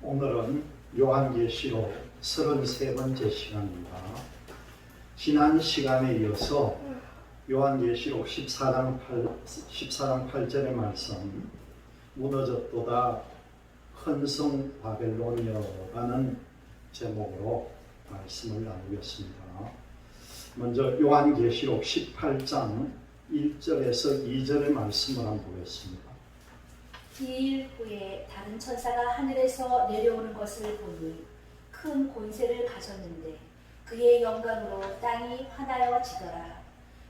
오늘은 요한계시록 33번째 시간입니다. 지난 시간에 이어서 요한계시록 14장 8절의 말씀, 무너졌도다 큰 성 바벨론이여라는 제목으로 말씀을 나누겠습니다. 먼저 요한계시록 18장 1절에서 2절의 말씀을 한번 보겠습니다. 이일 후에 다른 천사가 하늘에서 내려오는 것을 보니 큰 권세를 가졌는데 그의 영광으로 땅이 화나여지더라.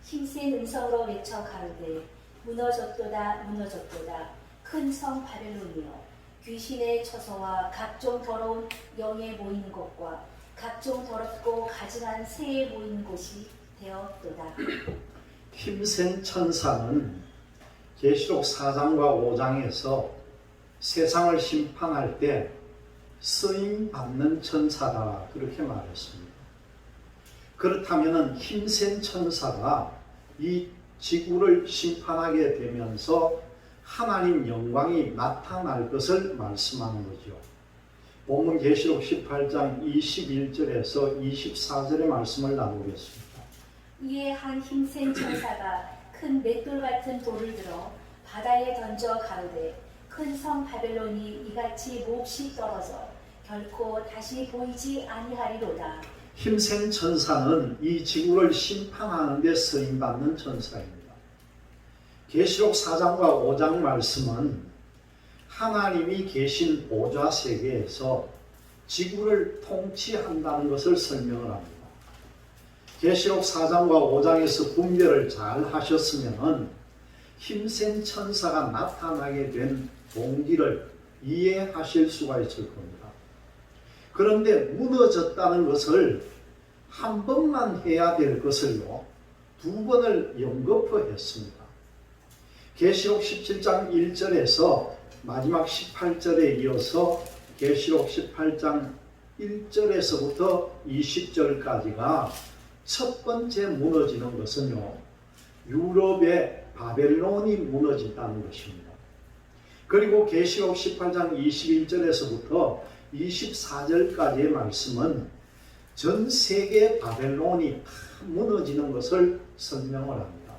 힘센 음성으로 외쳐 가로되 무너졌도다 무너졌도다 큰 성 바벨론이여, 귀신의 처소와 각종 더러운 영에 모이는 곳과 각종 더럽고 가증한 새에 모이는 곳이 되었도다. 힘센 천사는 계시록 4장과 5장에서 세상을 심판할 때 쓰임 받는 천사다, 그렇게 말했습니다. 그렇다면 힘센 천사가 이 지구를 심판하게 되면서 하나님 영광이 나타날 것을 말씀하는 거죠. 본문 계시록 18장 21절에서 24절의 말씀을 나누겠습니다. 이에 한 힘센 천사가 큰 맷돌 같은 돌을 들어 바다에 던져 가로되 큰 성 바벨론이 이같이 몹시 떨어져 결코 다시 보이지 아니하리로다. 힘센 천사는 이 지구를 심판하는 데 쓰임받는 천사입니다. 계시록 4장과 5장 말씀은 하나님이 계신 보좌 세계에서 지구를 통치한다는 것을 설명을 합니다. 계시록 4장과 5장에서 분별을 잘 하셨으면 힘센 천사가 나타나게 된 동기를 이해하실 수가 있을 겁니다. 그런데 무너졌다는 것을 한 번만 해야 될 것을요, 두 번을 연거푸했습니다. 계시록 17장 1절에서 마지막 18절에 이어서 계시록 18장 1절에서부터 20절까지가 첫 번째 무너지는 것은요, 유럽의 바벨론이 무너진다는 것입니다. 그리고 계시록 18장 21절에서부터 24절까지의 말씀은 전 세계 바벨론이 다 무너지는 것을 설명을 합니다.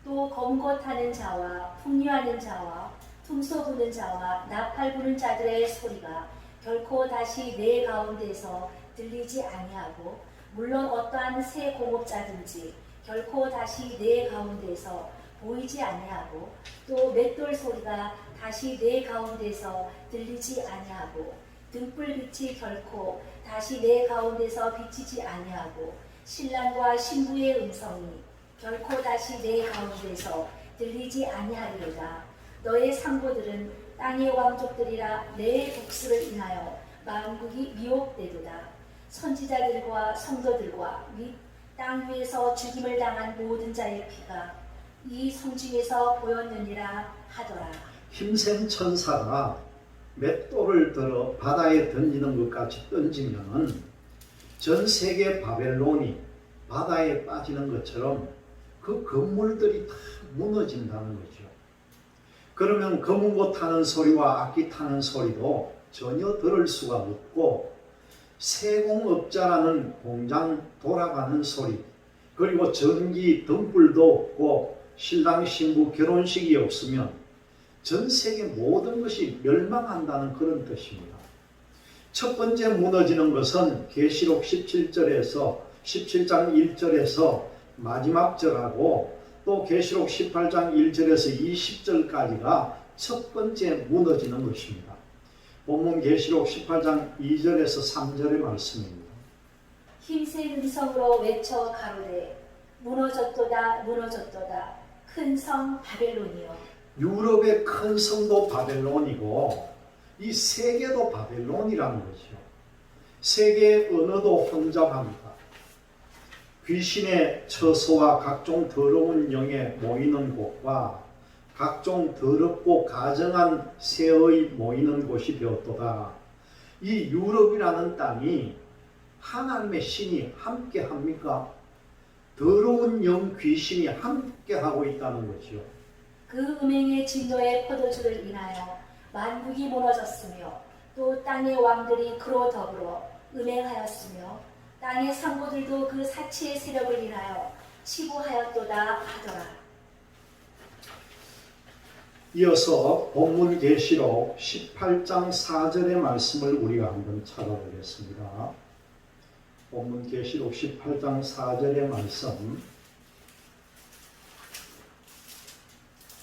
또 검고 타는 자와 풍류하는 자와 퉁소 부는 자와 나팔 부는 자들의 소리가 결코 다시 내 가운데서 들리지 아니하고, 물론 어떠한 새 공업자든지 결코 다시 내 가운데서 보이지 아니하고, 또 맷돌 소리가 다시 내 가운데서 들리지 아니하고, 등불빛이 결코 다시 내 가운데서 비치지 아니하고, 신랑과 신부의 음성이 결코 다시 내 가운데서 들리지 아니하리로다. 너의 상보들은 땅의 왕족들이라 내 복수를 인하여 만국이 미혹되도다. 선지자들과 성도들과 및 땅 위에서 죽임을 당한 모든 자의 피가 이 성중에서 보였느니라 하더라. 힘센 천사가 맷돌을 들어 바다에 던지는 것 같이 던지면은 전 세계 바벨론이 바다에 빠지는 것처럼 그 건물들이 다 무너진다는 거죠. 그러면 검은고 타는 소리와 악기 타는 소리도 전혀 들을 수가 없고, 세공업자라는 공장 돌아가는 소리, 그리고 전기 등불도 없고 신랑 신부 결혼식이 없으면 전 세계 모든 것이 멸망한다는 그런 뜻입니다. 첫 번째 무너지는 것은 계시록 17절에서 17장 1절에서 마지막 절하고, 또 계시록 18장 1절에서 20절까지가 첫 번째 무너지는 것입니다. 본문 계시록 18장 2절에서 3절의 말씀입니다. 힘센 음성으로 외쳐 가로되 무너졌도다 무너졌도다 큰 성 바벨론이여. 유럽의 큰 성도 바벨론이고 이 세계도 바벨론이라는 거죠. 세계의 언어도 혼잡합니다. 귀신의 처소와 각종 더러운 영에 모이는 곳과 각종 더럽고 가증한 새의 모이는 곳이 되었도다. 이 유럽이라는 땅이 하나님의 신이 함께 합니까? 더러운 영 귀신이 함께 하고 있다는 거죠. 그 음행의 진노의 포도주를 인하여 만국이 무너졌으며 또 땅의 왕들이 그로 더불어 음행하였으며 땅의 상고들도 그 사치의 세력을 인하여 치부하였도다 하더라. 이어서 본문 계시록 18장 4절의 말씀을 우리가 한번 찾아보겠습니다. 본문 계시록 18장 4절의 말씀.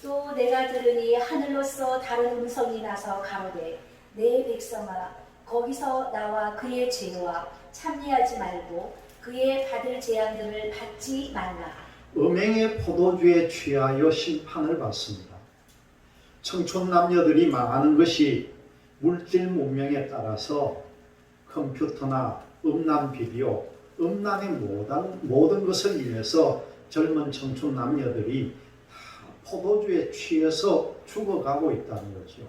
또 내가 들으니 하늘로서 다른 음성이 나서 가로되 내 백성아 거기서 나와 그의 죄와 참여하지 말고 그의 받을 재앙들을 받지 말라. 음행의 포도주에 취하여 심판을 받습니다. 청촌 남녀들이 망하는 것이 물질 문명에 따라서 컴퓨터나 음란 비디오, 음란의 모든 것을 인해서 젊은 청춘 남녀들이 다 포도주에 취해서 죽어가고 있다는 거죠.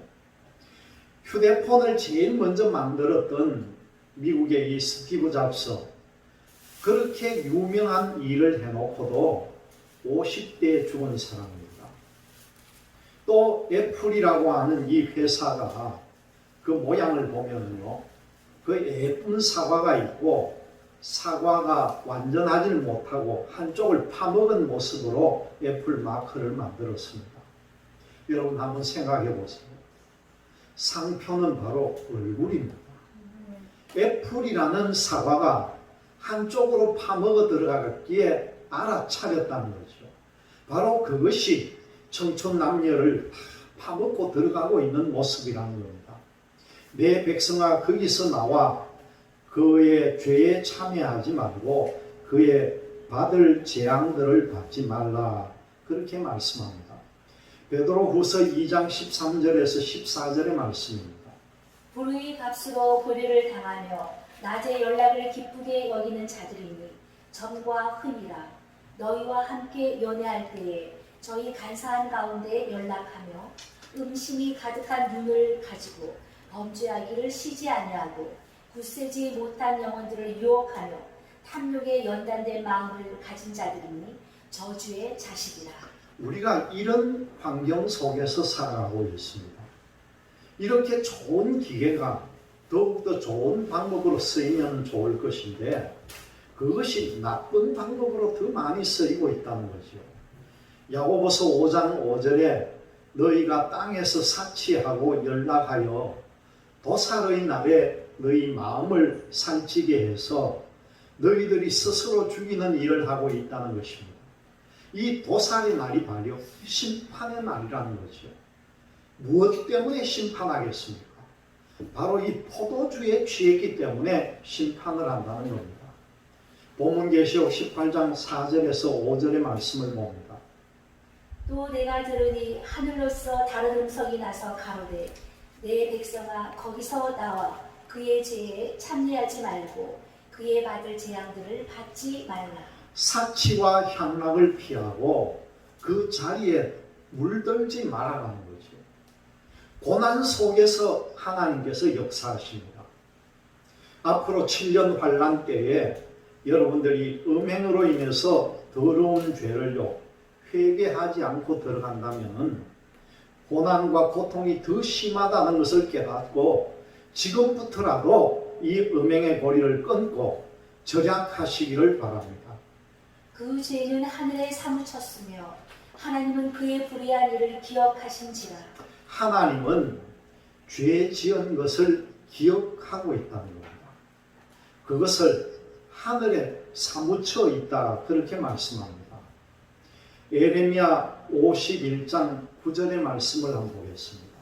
휴대폰을 제일 먼저 만들었던 미국의 이 스티브 잡스, 그렇게 유명한 일을 해놓고도 50대에 죽은 사람입니다. 또 애플이라고 하는 이 회사가 그 모양을 보면요, 그 예쁜 사과가 있고 사과가 완전하지를 못하고 한쪽을 파먹은 모습으로 애플 마크를 만들었습니다. 여러분 한번 생각해 보세요. 상표는 바로 얼굴입니다. 애플이라는 사과가 한쪽으로 파먹어 들어가기에 알아차렸다는 거죠. 바로 그것이 청춘 남녀를 파먹고 들어가고 있는 모습이라는 겁니다. 내 백성아 거기서 나와 그의 죄에 참여하지 말고 그의 받을 재앙들을 받지 말라, 그렇게 말씀합니다. 베드로후서 2장 13절에서 14절의 말씀입니다. 불의 값으로 고리를 당하며 낮에 연락을 기쁘게 여기는 자들이니 점과 흠이라. 너희와 함께 연애할 때에 저희 간사한 가운데 연락하며 음심이 가득한 눈을 가지고 범죄하기를 쉬지 아니하고 굳세지 못한 영혼들을 유혹하며 탐욕에 연단된 마음을 가진 자들이니 저주의 자식이라. 우리가 이런 환경 속에서 살아가고 있습니다. 이렇게 좋은 기계가 더욱더 좋은 방법으로 쓰이면 좋을 것인데 그것이 나쁜 방법으로 더 많이 쓰이고 있다는 거죠. 야고보서 5장 5절에 너희가 땅에서 사치하고 연락하여 도살의 날에 너희 마음을 살찌게 해서 너희들이 스스로 죽이는 일을 하고 있다는 것입니다. 이 도살의 날이 바로 심판의 날이라는 거죠. 무엇 때문에 심판하겠습니까? 바로 이 포도주에 취했기 때문에 심판을 한다는 겁니다. 본문 계시록 18장 4절에서 5절의 말씀을 봅니다. 또 내가 들으니 하늘로서 다른 음성이 나서 가로되 내 백성아 거기서 나와 그의 죄에 참여하지 말고 그의 받을 재앙들을 받지 말라. 사치와 향락을 피하고 그 자리에 물들지 말아가는 거죠. 고난 속에서 하나님께서 역사하십니다. 앞으로 7년 환란 때에 여러분들이 음행으로 인해서 더러운 죄를요 회개하지 않고 들어간다면 고난과 고통이 더 심하다는 것을 깨닫고 지금부터라도 이 음행의 고리를 끊고 절약하시기를 바랍니다. 그 죄는 하늘에 사무쳤으며 하나님은 그의 불의한 일을 기억하신지라. 하나님은 죄 지은 것을 기억하고 있다는 겁니다. 그것을 하늘에 사무쳐 있다, 그렇게 말씀합니다. 에레미야 51장 9절의 말씀을 한번 보겠습니다.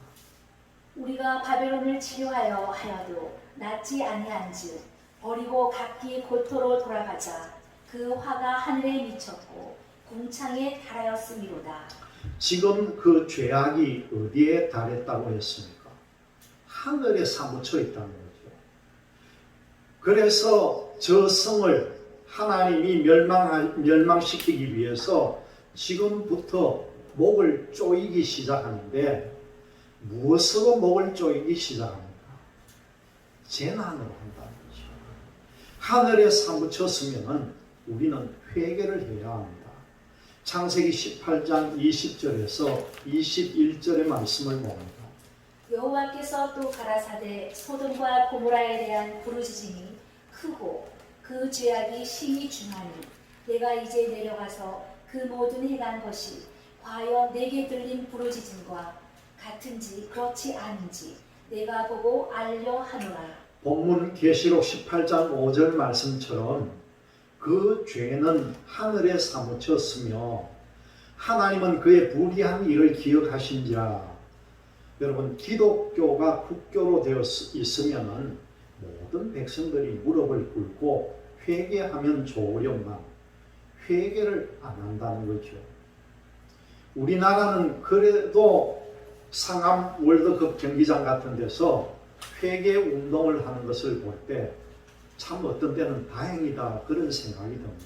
우리가 바벨론을 치료하여 하여도 낫지 아니한즉 버리고 각기 고토로 돌아가자. 그 화가 하늘에 미쳤고 궁창에 달하였음이로다. 지금 그 죄악이 어디에 달했다고 했습니까? 하늘에 사무쳐 있다는 거죠. 그래서 저 성을 하나님이 멸망시키기 위해서 지금부터 목을 조이기 시작하는데 무엇으로 목을 조이기 시작합니까? 재난으로 한다는 거죠. 하늘에 사무쳤으면 우리는 회개를 해야 합니다. 창세기 18장 20절에서 21절의 말씀을 봅니다. 여호와께서 또 가라사대 소돔과 고모라에 대한 부르짖음이 크고 그 죄악이 심히 중하니 내가 이제 내려가서 그 모든 행한 것이 과연 내게 들린 부르짖음과 같은지 그렇지 않은지 내가 보고 알려 하노라. 본문 계시록 18장 5절 말씀처럼 그 죄는 하늘에 사무쳤으며 하나님은 그의 불의한 일을 기억하신지라. 여러분, 기독교가 국교로 되어 있으면 모든 백성들이 무릎을 꿇고 회개하면 좋으련만 회개를 안 한다는 거죠. 우리나라는 그래도 상암 월드컵 경기장 같은 데서 회개 운동을 하는 것을 볼 때 참 어떤 때는 다행이다 그런 생각이 듭니다.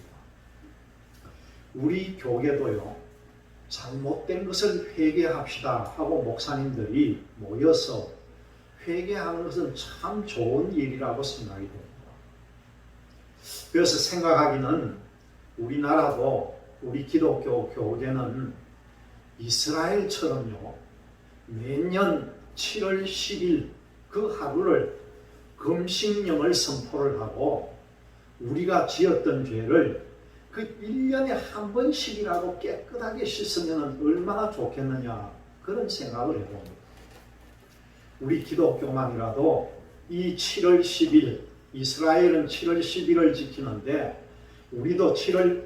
우리 교계도요, 잘못된 것을 회개합시다 하고 목사님들이 모여서 회개하는 것은 참 좋은 일이라고 생각이 됩니다. 그래서 생각하기는 우리나라도 우리 기독교 교계는 이스라엘처럼요, 매년 7월 10일 그 하루를 금식령을 선포를 하고 우리가 지었던 죄를 그 1년에 한 번씩이라도 깨끗하게 씻으면 얼마나 좋겠느냐 그런 생각을 해봅니다. 우리 기독교만이라도 이 7월 10일, 이스라엘은 7월 10일을 지키는데 우리도 7월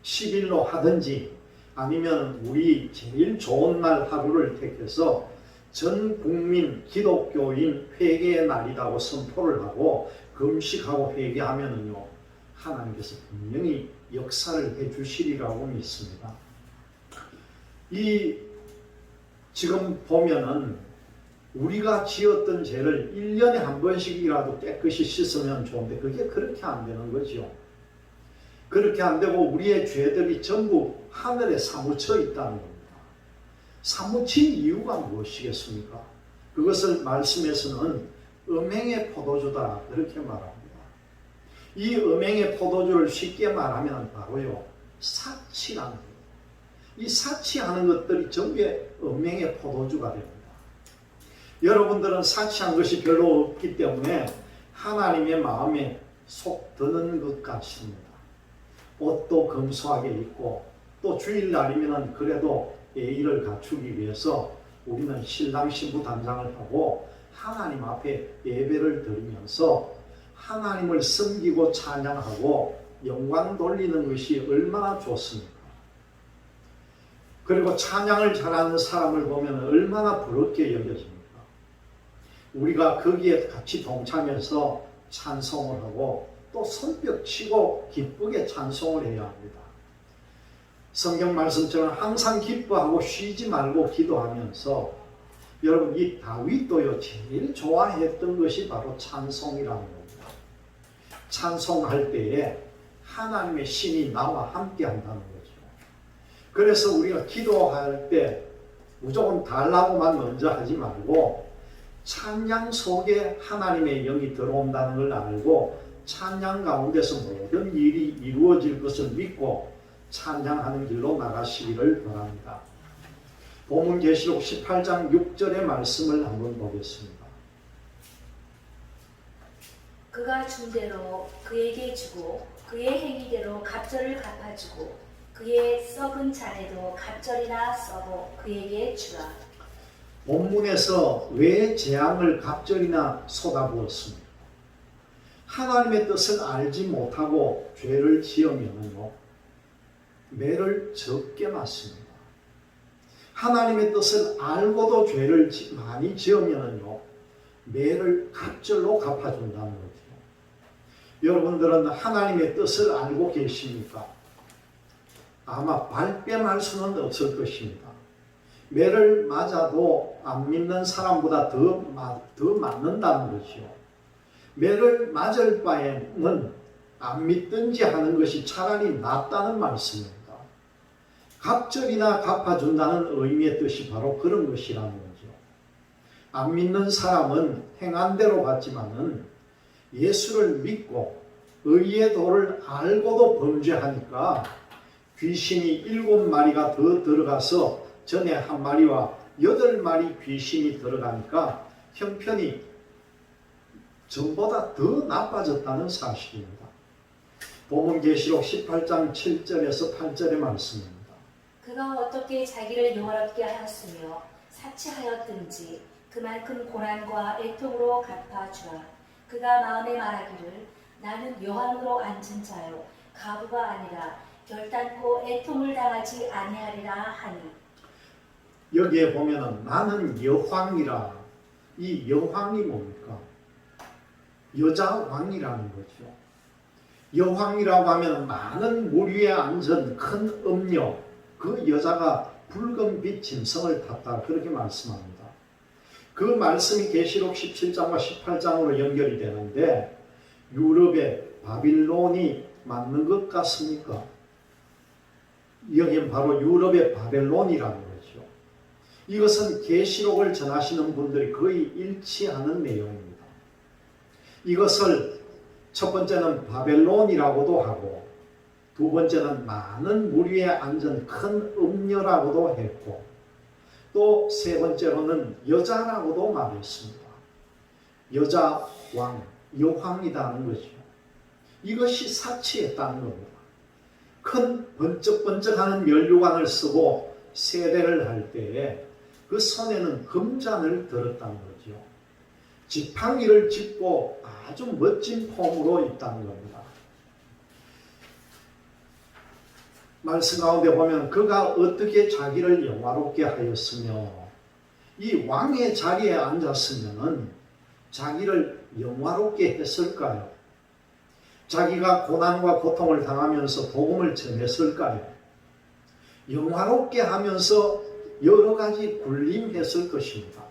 10일로 하든지 아니면 우리 제일 좋은 날 하루를 택해서 전 국민 기독교인 회개의 날이라고 선포를 하고 금식하고 회개하면은요, 하나님께서 분명히 역사를 해주시리라고 믿습니다. 지금 보면은 우리가 지었던 죄를 1년에 한 번씩이라도 깨끗이 씻으면 좋은데 그게 그렇게 안 되는 거죠. 그렇게 안 되고 우리의 죄들이 전부 하늘에 사무쳐 있다는 겁니다. 사무친 이유가 무엇이겠습니까? 그것을 말씀에서는 음행의 포도주다 그렇게 말합니다. 이 음행의 포도주를 쉽게 말하면 바로요, 사치라는 거예요. 이 사치하는 것들이 전부 음행의 포도주가 됩니다. 여러분들은 사치한 것이 별로 없기 때문에 하나님의 마음에 속 드는 것 같습니다. 옷도 검소하게 입고 또 주일날이면 그래도 예의를 갖추기 위해서 우리는 신랑 신부 단장을 하고 하나님 앞에 예배를 드리면서 하나님을 섬기고 찬양하고 영광 돌리는 것이 얼마나 좋습니까? 그리고 찬양을 잘하는 사람을 보면 얼마나 부럽게 여겨집니까? 우리가 거기에 같이 동참해서 찬송을 하고 또 손뼉 치고 기쁘게 찬송을 해야 합니다. 성경 말씀처럼 항상 기뻐하고 쉬지 말고 기도하면서 여러분, 이 다윗도요, 제일 좋아했던 것이 바로 찬송이라는 겁니다. 찬송할 때에 하나님의 신이 나와 함께 한다는 거죠. 그래서 우리가 기도할 때 무조건 달라고만 먼저 하지 말고 찬양 속에 하나님의 영이 들어온다는 걸 알고 찬양 가운데서 모든 일이 이루어질 것을 믿고 찬양하는 길로 나가시기를 바랍니다. 본문 계시록 18장 6절의 말씀을 한번 보겠습니다. 그가 준 대로 그에게 주고 그의 행위대로 갑절을 갚아주고 그의 썩은 잔에도 갑절이나 썩어 그에게 주라. 본문에서 왜 재앙을 갑절이나 쏟아부었습니까? 하나님의 뜻을 알지 못하고 죄를 지으면요, 매를 적게 맞습니다. 하나님의 뜻을 알고도 죄를 많이 지으면요, 매를 갑절로 갚아준다는 거죠. 여러분들은 하나님의 뜻을 알고 계십니까? 아마 발뺌할 수는 없을 것입니다. 매를 맞아도 안 믿는 사람보다 더 맞는다는 거죠. 매를 맞을 바에는 안 믿든지 하는 것이 차라리 낫다는 말씀입니다. 갑절이나 갚아준다는 의미의 뜻이 바로 그런 것이라는 거죠. 안 믿는 사람은 행한 대로 받지만은 예수를 믿고 의의 도를 알고도 범죄하니까 귀신이 7마리가 더 들어가서 전에 한 마리와 8마리 귀신이 들어가니까 형편이 전보다 더 나빠졌다는 사실입니다. 본문 계시록 18장 7절에서 8절의 말씀입니다. 그가 어떻게 자기를 영화롭게 하였으며 사치하였든지 그만큼 고난과 애통으로 갚아주라. 그가 마음에 말하기를 나는 여왕으로 앉은 자요 가부가 아니라 결단코 애통을 당하지 아니하리라 하니. 여기에 보면은 나는 여왕이라. 이 여왕이 뭡니까? 여자 왕이라는 거죠. 여왕이라고 하면 많은 물 위에 앉은 큰 음녀, 그 여자가 붉은 빛 짐승을 탔다, 그렇게 말씀합니다. 그 말씀이 계시록 17장과 18장으로 연결이 되는데 유럽의 바빌론이 맞는 것 같습니까? 여기는 바로 유럽의 바벨론이라는 거죠. 이것은 계시록을 전하시는 분들이 거의 일치하는 내용입니다. 이것을 첫 번째는 바벨론이라고도 하고 두 번째는 많은 물 위에 앉은 큰 음녀라고도 했고 또 세 번째로는 여자라고도 말했습니다. 여자 왕, 여왕이라는 거죠. 이것이 사치했다는 겁니다. 큰 번쩍번쩍하는 면류관을 쓰고 세례를 할 때에 그 손에는 금잔을 들었다는 거죠. 지팡이를 짚고 아주 멋진 폼으로 있다는 겁니다. 말씀 가운데 보면 그가 어떻게 자기를 영화롭게 하였으며 이 왕의 자리에 앉았으면 자기를 영화롭게 했을까요? 자기가 고난과 고통을 당하면서 복음을 전했을까요? 영화롭게 하면서 여러 가지 굴림했을 것입니다.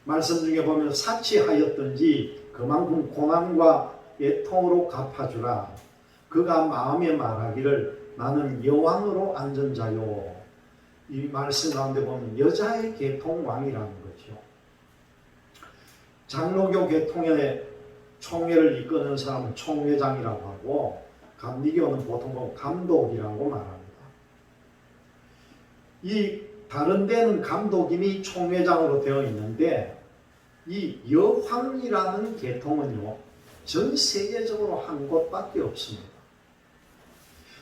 말씀 중에 보면 사치하였든지 그만큼 고난과 애통으로 갚아주라. 그가 마음에 말하기를 나는 여왕으로 앉은 자요. 이 말씀 가운데 보면 여자의 계통왕이라는 거죠. 장로교 계통의 총회를 이끄는 사람은 총회장이라고 하고 감리교는 보통 감독이라고 말합니다. 이 다른 데는 감독임이 총회장으로 되어 있는데 이 여왕이라는 계통은요 전 세계적으로 한 곳밖에 없습니다.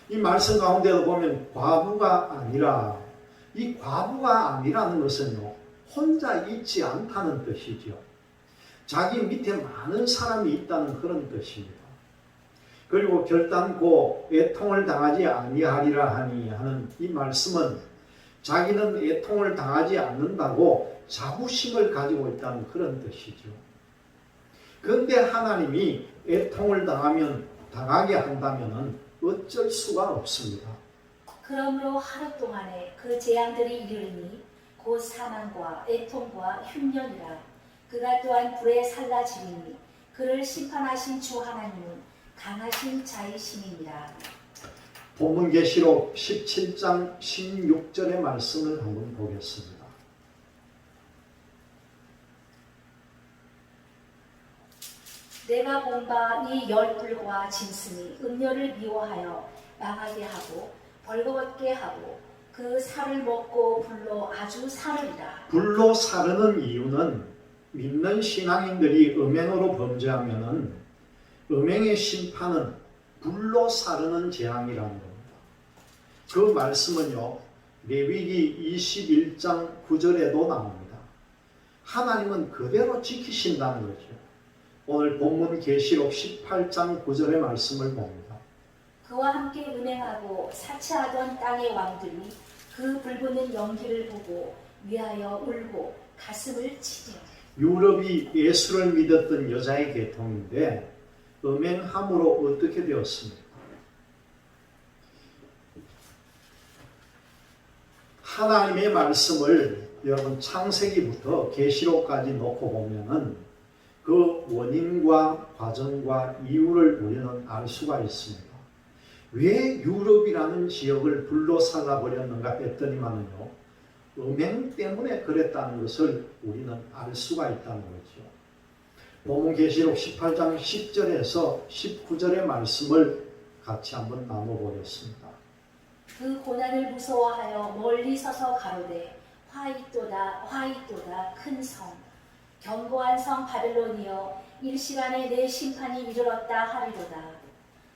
이 말씀 가운데도 보면 과부가 아니라 이 과부가 아니라는 것은요 혼자 있지 않다는 뜻이죠. 자기 밑에 많은 사람이 있다는 그런 뜻입니다. 그리고 결단코 애통을 당하지 아니하리라 하니 하는 이 말씀은 자기는 애통을 당하지 않는다고 자부심을 가지고 있다는 그런 뜻이죠. 그런데 하나님이 애통을 당하게 한다면 어쩔 수가 없습니다. 그러므로 하루 동안에 그 재앙들이 이르니 곧 사망과 애통과 흉년이라. 그가 또한 불에 살라지리니 그를 심판하신 주 하나님은 강하신 자이심이니라. 본문 계시록 17장 16절의 말씀을 한번 보겠습니다. 내가 본 바 이 열불과 짐승이 음녀를 미워하여 망하게 하고 벌거벗게 하고 그 살을 먹고 불로 아주 사르리라. 불로 사르는 이유는 믿는 신앙인들이 음행으로 범죄하면은 음행의 심판은 불로 사르는 재앙이라는 겁니다. 그 말씀은요 레위기 21장 9절에도 나옵니다. 하나님은 그대로 지키신다는 거죠. 오늘 본문 계시록 18장 9절의 말씀을 봅니다. 그와 함께 음행하고 사치하던 땅의 왕들이 그 불붙는 연기를 보고 위하여 울고 가슴을 치리라. 유럽이 예수를 믿었던 여자의 계통인데 음행함으로 어떻게 되었습니까? 하나님의 말씀을 여러분 창세기부터 계시록까지 놓고 보면은 그 원인과 과정과 이유를 우리는 알 수가 있습니다. 왜 유럽이라는 지역을 불로 살라버렸는가 했더니만은요 음행 때문에 그랬다는 것을 우리는 알 수가 있다는 거죠. 본문 계시록 18장 10절에서 19절의 말씀을 같이 한번 나눠보겠습니다. 그 고난을 무서워하여 멀리 서서 가로되 화이또다 화이또다 큰 성 견고한 성 바벨론이여 일시간에 내 심판이 이르렀다 하리로다.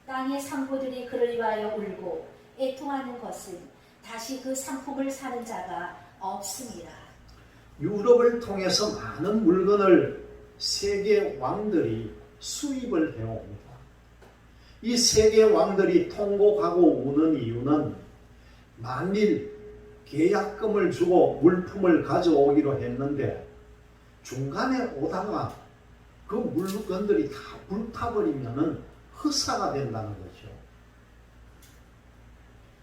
땅의 상고들이 그를 위하여 울고 애통하는 것은 다시 그 상품을 사는 자가 없습니다. 유럽을 통해서 많은 물건을 세계 왕들이 수입을 해옵니다. 이 세계 왕들이 통곡하고 우는 이유는 만일 계약금을 주고 물품을 가져오기로 했는데 중간에 오다가 그 물건들이 다 불타버리면 헛사가 된다는 거죠.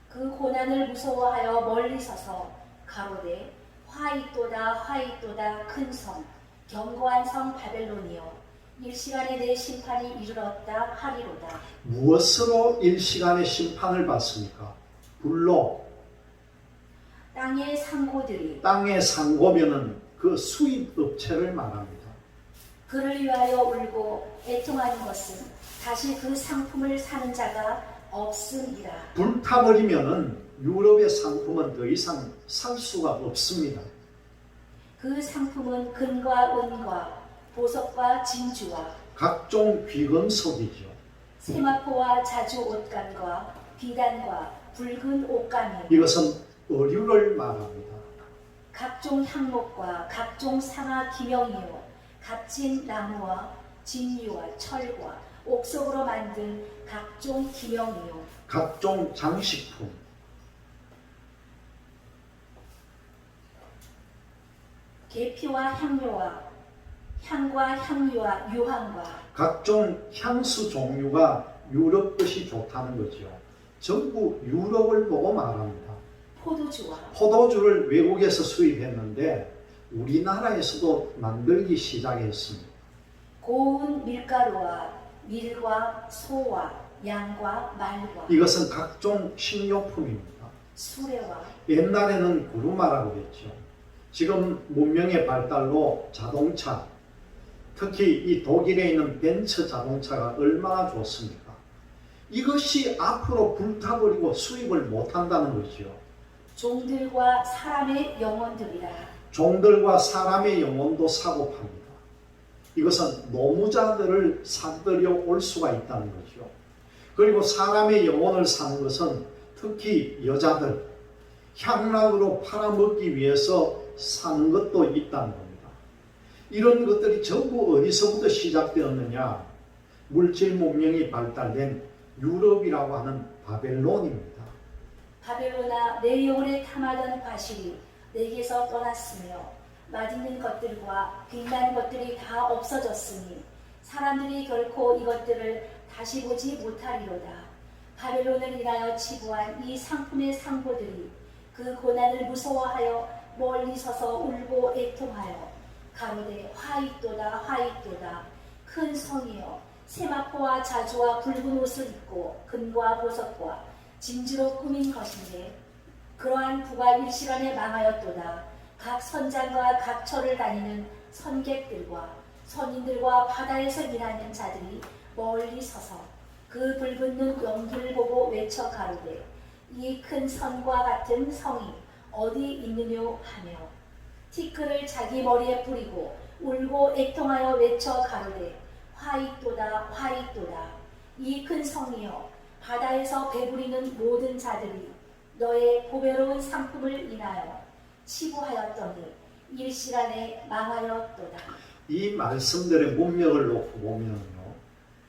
그 고난을 무서워하여 멀리 서서 가로되 화이또다 화이또다 큰 성 견고한 성 바벨론이여 일시간에 내 심판이 이르렀다 하리로다. 무엇으로 일시간의 심판을 받습니까? 불로. 땅의 상고들이 땅의 상고면은 그 수입업체를 말합니다. 그를 위하여 울고 애통하는 것은 다시 그 상품을 사는 자가 없음이라. 불타버리면은 유럽의 상품은 더 이상 살 수가 없습니다. 그 상품은 금과 은과 보석과 진주와 각종 귀금속이죠. 세마포와 자주 옷감과 비단과 붉은 옷감이 이것은 의류를 말합니다. 각종 향목과 각종 상아 기명이요 값진 나무와 진유와 철과 옥석으로 만든 각종 기명이요 각종 장식품, 계피와 향료와 향과 향유와 유황과 각종 향수 종류가 유럽 것이 좋다는 거죠. 전부 유럽을 보고 말합니다. 포도주와 포도주를 외국에서 수입했는데 우리나라에서도 만들기 시작했습니다. 고운 밀가루와 밀과 소와 양과 말과 이것은 각종 식료품입니다. 수레와 옛날에는 구루마라고 했죠. 지금 문명의 발달로 자동차, 특히 이 독일에 있는 벤츠 자동차가 얼마나 좋습니까? 이것이 앞으로 불타버리고 수입을 못한다는 거죠. 종들과 사람의 영혼들이라. 종들과 사람의 영혼도 사고 팝니다. 이것은 노무자들을 사들여 올 수가 있다는 거죠. 그리고 사람의 영혼을 사는 것은 특히 여자들, 향락으로 팔아먹기 위해서 사는 것도 있다는 겁니다. 이런 것들이 전부 어디서부터 시작되었느냐? 물질 문명이 발달된 유럽이라고 하는 바벨론입니다. 바벨로나 내 영혼에 탐하던 과실이 내게서 떠났으며 맛있는 것들과 빛난 것들이 다 없어졌으니 사람들이 결코 이것들을 다시 보지 못하리로다. 바벨론을 인하여 치부한 이 상품의 상고들이 그 고난을 무서워하여 멀리 서서 울고 애통하여 가로되 화이또다 화이또다 큰 성이여 세마포와 자주와 붉은 옷을 입고 금과 보석과 진주로 꾸민 것인데 그러한 부가 일시간에 망하였도다. 각 선장과 각 처를 다니는 선객들과 선인들과 바다에서 일하는 자들이 멀리 서서 그 불붙는 연기를 보고 외쳐 가로되 이 큰 선과 같은 성이 어디 있느뇨 하며 티끌을 자기 머리에 뿌리고 울고 애통하여 외쳐 가로되 화이또다 화이또다 이 큰 성이여 바다에서 배부리는 모든 자들이 너의 보배로운 상품을 인하여 치부하였더니 일시간에 망하였도다. 이 말씀들의 문맥을 놓고 보면요,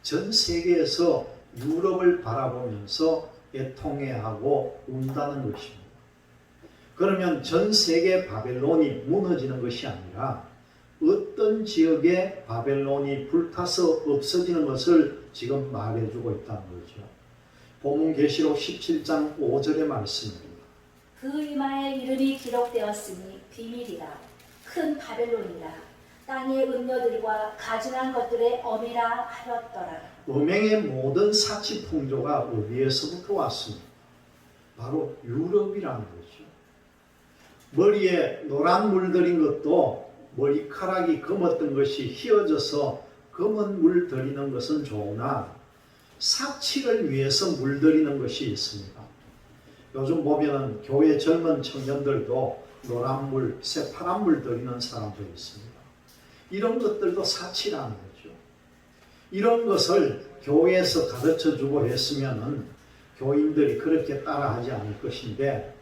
전 세계에서 유럽을 바라보면서 애통해하고 운다는 것입니다. 그러면 전 세계 바벨론이 무너지는 것이 아니라 어떤 지역에 바벨론이 불타서 없어지는 것을 지금 말해주고 있다는 거죠. 본문 계시록 17장 5절의 말씀입니다. 그 이마에 이름이 기록되었으니 비밀이라 큰 바벨론이라 땅의 음료들과 가증한 것들의 어미라 하였더라. 음행의 모든 사치 풍조가 어디에서부터 왔습니까? 바로 유럽이라는 거죠. 머리에 노란 물 들인 것도 머리카락이 검었던 것이 휘어져서 검은 물 들이는 것은 좋으나 사치를 위해서 물 들이는 것이 있습니다. 요즘 보면 교회 젊은 청년들도 노란물, 새파란물 드리는 사람도 있습니다. 이런 것들도 사치라는 거죠. 이런 것을 교회에서 가르쳐주고 했으면은 교인들이 그렇게 따라하지 않을 것인데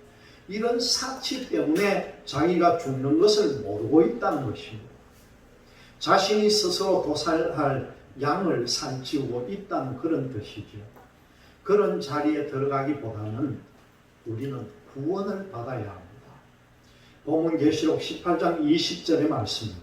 이런 사치 때문에 자기가 죽는 것을 모르고 있다는 것입니다. 자신이 스스로 도살할 양을 산치우고 있다는 그런 뜻이죠. 그런 자리에 들어가기보다는 우리는 구원을 받아야 합니다. 본문 계시록 18장 20절의 말씀입니다.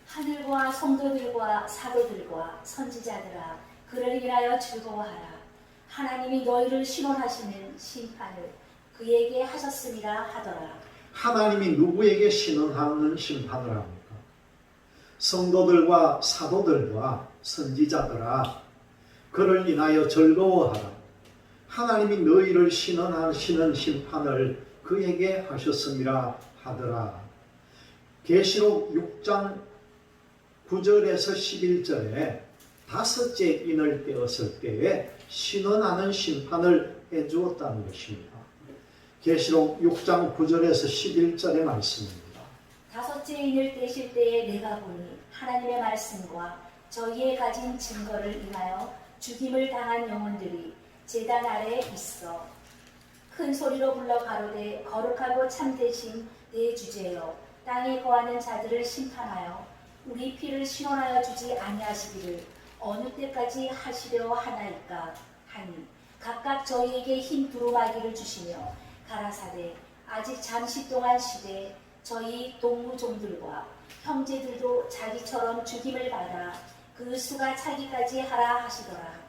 하늘과 성도들과 사도들과 선지자들아 그를 인하여 즐거워하라. 하나님이 너희를 신원하시는 심판을 그에게 하셨음이라 하더라. 하나님이 누구에게 신원하는 심판을 합니까? 성도들과 사도들과 선지자들아 그를 인하여 즐거워하라. 하나님이 너희를 신원하시는 심판을 그에게 하셨음이라 하더라. 계시록 6장 9절에서 11절에 다섯째 인을 떼었을 때에 신원하는 심판을 해주었다는 것입니다. 계시록 6장 9절에서 11절의 말씀입니다. 다섯째 인을 떼실 때에 내가 보니 하나님의 말씀과 저희의 가진 증거를 인하여 죽임을 당한 영혼들이 제단 아래에 있어 큰 소리로 불러 가로되 거룩하고 참되신 내 주제여 땅에 거하는 자들을 심판하여 우리 피를 신원하여 주지 아니하시기를 어느 때까지 하시려 하나이까 하니 각각 저희에게 흰 두루마기를 주시며 가라사대 아직 잠시 동안 시되 저희 동무종들과 형제들도 자기처럼 죽임을 받아 그 수가 차기까지 하라 하시더라.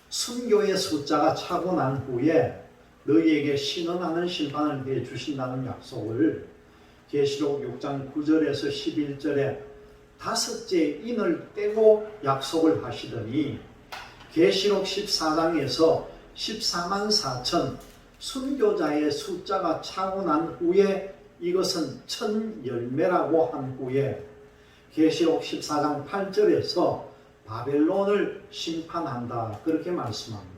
순교의 숫자가 차고 난 후에 너희에게 신원하는 심판을 해주신다는 약속을 계시록 6장 9절에서 11절에 다섯째 인을 떼고 약속을 하시더니 계시록 14장에서 14만 4천 순교자의 숫자가 차고 난 후에 이것은 천 열매라고 한 후에 계시록 14장 8절에서 바벨론을 심판한다 그렇게 말씀합니다.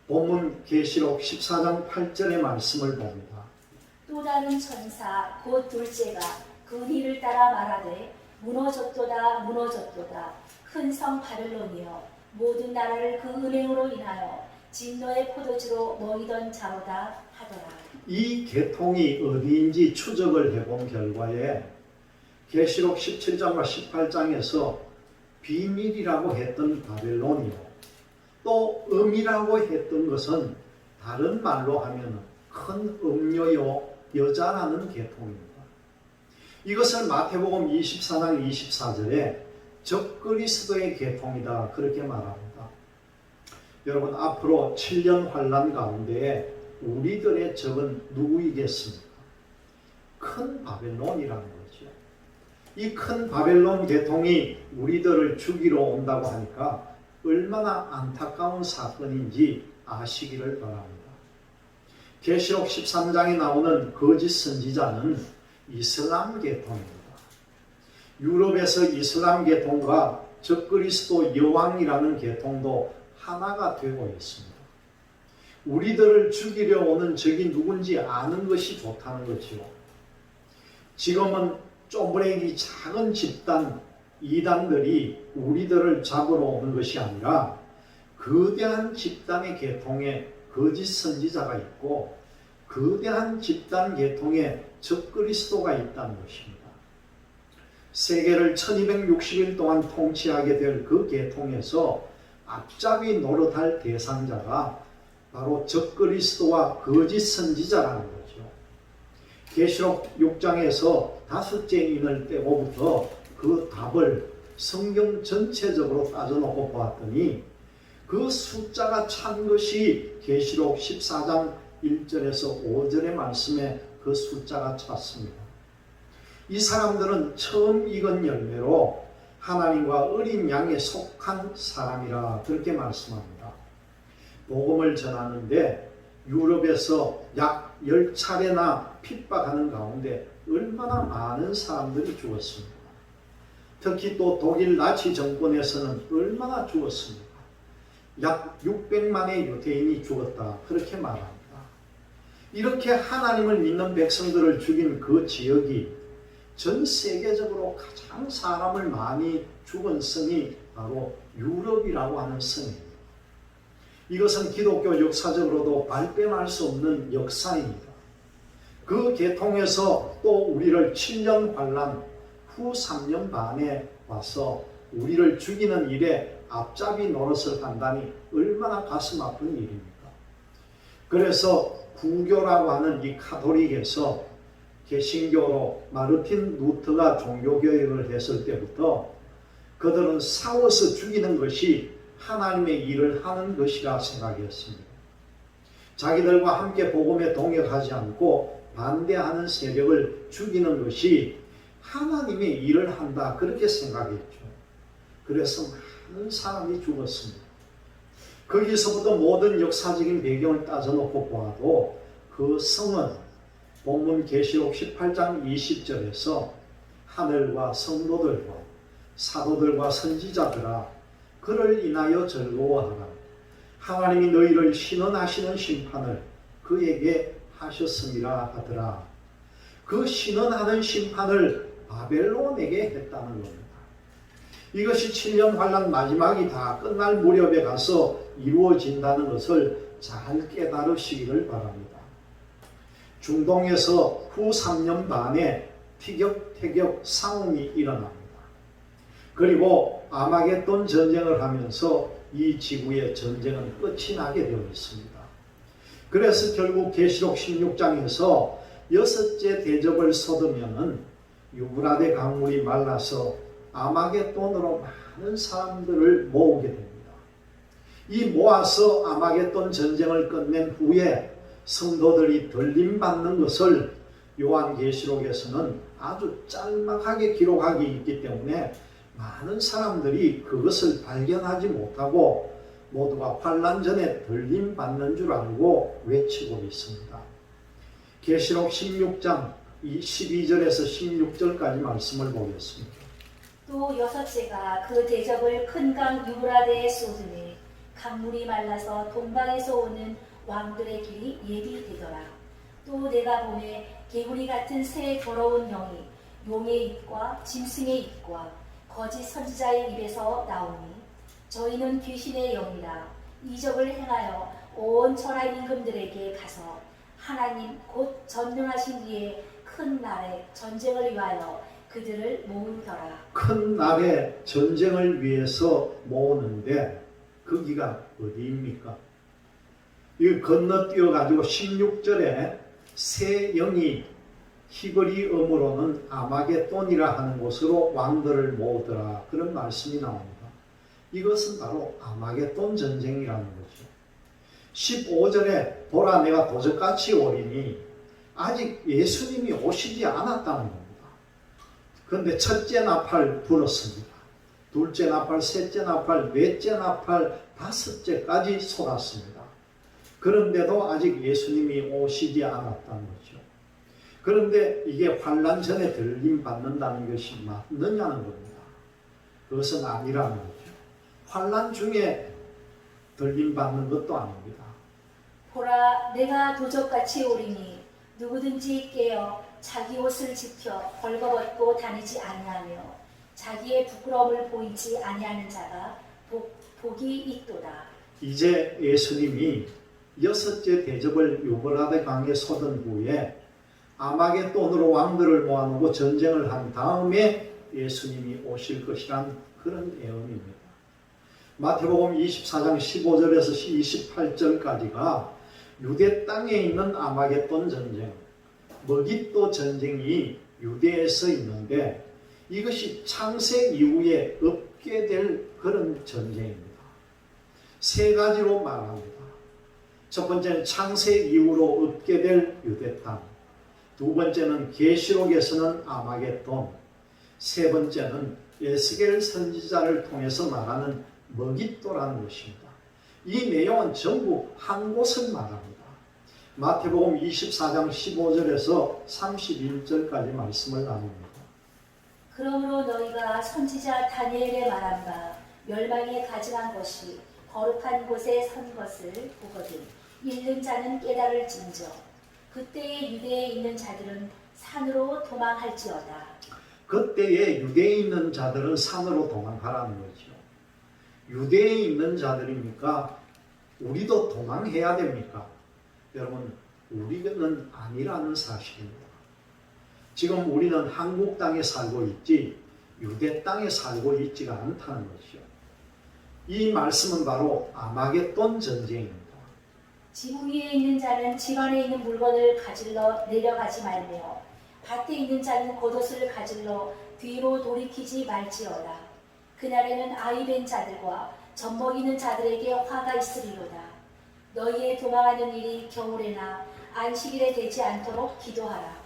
본문 계시록 14장 8절의 말씀을 봅니다. 또 다른 천사 곧 둘째가 그 니를 따라 말하되 무너졌도다 무너졌도다 큰 성 바벨론이여 모든 나라를 그 은행으로 인하여 진노의 포도주로 먹이던 자로다 하더라. 이 계통이 어디인지 추적을 해본 결과에 계시록 17장과 18장에서 비밀이라고 했던 바벨론이요 또 음이라고 했던 것은 다른 말로 하면 큰 음료요 여자라는 계통입니다. 이것을 마태복음 24장 24절에 적그리스도의 계통이다 그렇게 말합니다. 여러분 앞으로 7년 환란 가운데 우리들의 적은 누구이겠습니까? 큰 바벨론이라는 거죠. 이 큰 바벨론 계통이 우리들을 죽이러 온다고 하니까 얼마나 안타까운 사건인지 아시기를 바랍니다. 계시록 13장에 나오는 거짓 선지자는 이슬람 계통입니다. 유럽에서 이슬람 계통과 적그리스도 여왕이라는 계통도 하나가 되고 있습니다. 우리들을 죽이려 오는 적이 누군지 아는 것이 좋다는 거죠. 지금은 쪼무레기 작은 집단 이단들이 우리들을 잡으러 오는 것이 아니라 거대한 집단의 계통에 거짓 선지자가 있고 거대한 집단 계통에 적그리스도가 있다는 것입니다. 세계를 1260일 동안 통치하게 될 그 계통에서 앞잡이 노릇할 대상자가 바로 적그리스도와 거짓 선지자라는 거죠. 계시록 6장에서 다섯째 인을 떼고부터 그 답을 성경 전체적으로 따져놓고 보았더니 그 숫자가 찬 것이 계시록 14장 1절에서 5절의 말씀에 그 숫자가 찼습니다. 이 사람들은 처음 익은 열매로 하나님과 어린 양에 속한 사람이라 그렇게 말씀합니다. 복음을 전하는데 유럽에서 약 10차례나 핍박하는 가운데 얼마나 많은 사람들이 죽었습니까? 특히 또 독일 나치 정권에서는 얼마나 죽었습니까? 약 600만의 유대인이 죽었다 그렇게 말합니다. 이렇게 하나님을 믿는 백성들을 죽인 그 지역이 전 세계적으로 가장 사람을 많이 죽은 성이 바로 유럽이라고 하는 성입니다. 이것은 기독교 역사적으로도 발뺌할 수 없는 역사입니다. 그 계통에서 또 우리를 7년 환란 후 3년 반에 와서 우리를 죽이는 일에 앞잡이 노릇을 한다니 얼마나 가슴 아픈 일입니까? 그래서 구교라고 하는 이 카톨릭에서 개신교로 마르틴 루터가 종교개혁을 했을 때부터 그들은 싸워서 죽이는 것이 하나님의 일을 하는 것이라 생각했습니다. 자기들과 함께 복음에 동역하지 않고 반대하는 세력을 죽이는 것이 하나님의 일을 한다, 그렇게 생각했죠. 그래서 많은 사람이 죽었습니다. 거기서부터 모든 역사적인 배경을 따져놓고 보아도 그 성은 본문 계시록 18장 20절에서 하늘과 성도들과 사도들과 선지자들아 그를 인하여 즐거워하라. 하나님이 너희를 신원하시는 심판을 그에게 하셨음이라 하더라. 그 신원하는 심판을 바벨론에게 했다는 겁니다. 이것이 7년 환란 마지막이 다 끝날 무렵에 가서 이루어진다는 것을 잘 깨달으시기를 바랍니다. 중동에서 후 3년 반에 티격태격 싸움이 일어납니다. 그리고 아마겟돈 전쟁을 하면서 이 지구의 전쟁은 끝이 나게 되어 있습니다. 그래서 결국 계시록 16장에서 여섯째 대접을 쏟으면은 유브라데 강물이 말라서 아마겟돈으로 많은 사람들을 모으게 됩니다. 이 모아서 아마겟돈 전쟁을 끝낸 후에 성도들이 들림받는 것을 요한계시록에서는 아주 짤막하게 기록하기 있기 때문에 많은 사람들이 그것을 발견하지 못하고 모두가 환란 전에 들림받는 줄 알고 외치고 있습니다. 계시록 16장 12절에서 16절까지 말씀을 보겠습니다. 또 여섯째가 그 대접을 큰 강 유브라데에 쏟으니 강물이 말라서 동방에서 오는 왕들의 길이 예비되더라. 또 내가 보매 개구리 같은 새 더러운 영이 용의 입과 짐승의 입과 거짓 선지자의 입에서 나오니 저희는 귀신의 영이라 이적을 행하여 온 천하 임금들에게 가서 하나님 곧 전능하신 이의 큰 날에 전쟁을 위하여 그들을 모으더라. 큰 날에 전쟁을 위해서 모으는데 거기가 어디입니까? 이걸 건너뛰어 가지고 16절에 새 영이 히브리어로는 아마겟돈이라 하는 곳으로 왕들을 모으더라, 그런 말씀이 나옵니다. 이것은 바로 아마겟돈 전쟁이라는 거죠. 15절에 보라 내가 도적같이 오리니 아직 예수님이 오시지 않았다는 겁니다. 그런데 첫째 나팔 불었습니다. 둘째 나팔, 셋째 나팔, 넷째 나팔, 다섯째까지 쏟았습니다. 그런데도 아직 예수님이 오시지 않았다는 거죠. 그런데 이게 환란 전에 들림 받는다는 것이 맞느냐는 겁니다. 그것은 아니라는 거죠. 환란 중에 들림 받는 것도 아닙니다. 보라 내가 도적같이 오리니 누구든지 깨어 자기 옷을 지켜 벌거벗고 다니지 아니하며 자기의 부끄러움을 보이지 아니하는 자가 복이 있도다. 이제 예수님이 여섯째 대접을 유브라데 강에 쏟은 후에 아마겟돈으로 왕들을 모아놓고 전쟁을 한 다음에 예수님이 오실 것이란 그런 예언입니다. 마태복음 24장 15절에서 28절까지가 유대 땅에 있는 아마겟돈 전쟁, 머깃도 전쟁이 유대에서 있는데 이것이 창세 이후에 없게 될 그런 전쟁입니다. 세 가지로 말합니다. 첫 번째는 창세 이후로 없게 될 유대 땅, 두 번째는 계시록에서는 아마겟돈, 세 번째는 에스겔 선지자를 통해서 말하는 머깃도라는 것입니다. 이 내용은 전부 한 곳을 말합니다. 마태복음 24장 15절에서 31절까지 말씀을 나눕니다. 그러므로 너희가 선지자 다니엘의 말한 바 멸망에 가증한 것이 거룩한 곳에 선 것을 보거든 읽는 자는 깨달을진저 그때의 유대에 있는 자들은 산으로 도망할지어다. 그때에 유대에 있는 자들은 산으로 도망하라는 거죠. 유대에 있는 자들이니까 우리도 도망해야 됩니까? 여러분, 우리는 아니라는 사실입니다. 지금 우리는 한국 땅에 살고 있지 유대 땅에 살고 있지가 않다는 것이죠. 이 말씀은 바로 아마겟돈 전쟁입니다. 지구 위에 있는 자는 집안에 있는 물건을 가질러 내려가지 말며 밭에 있는 자는 겉옷을 가질러 뒤로 돌이키지 말지어다. 그날에는 아이 벤 자들과 젖먹이는 자들에게 화가 있으리로다. 너희의 도망하는 일이 겨울에나 안식일에 되지 않도록 기도하라.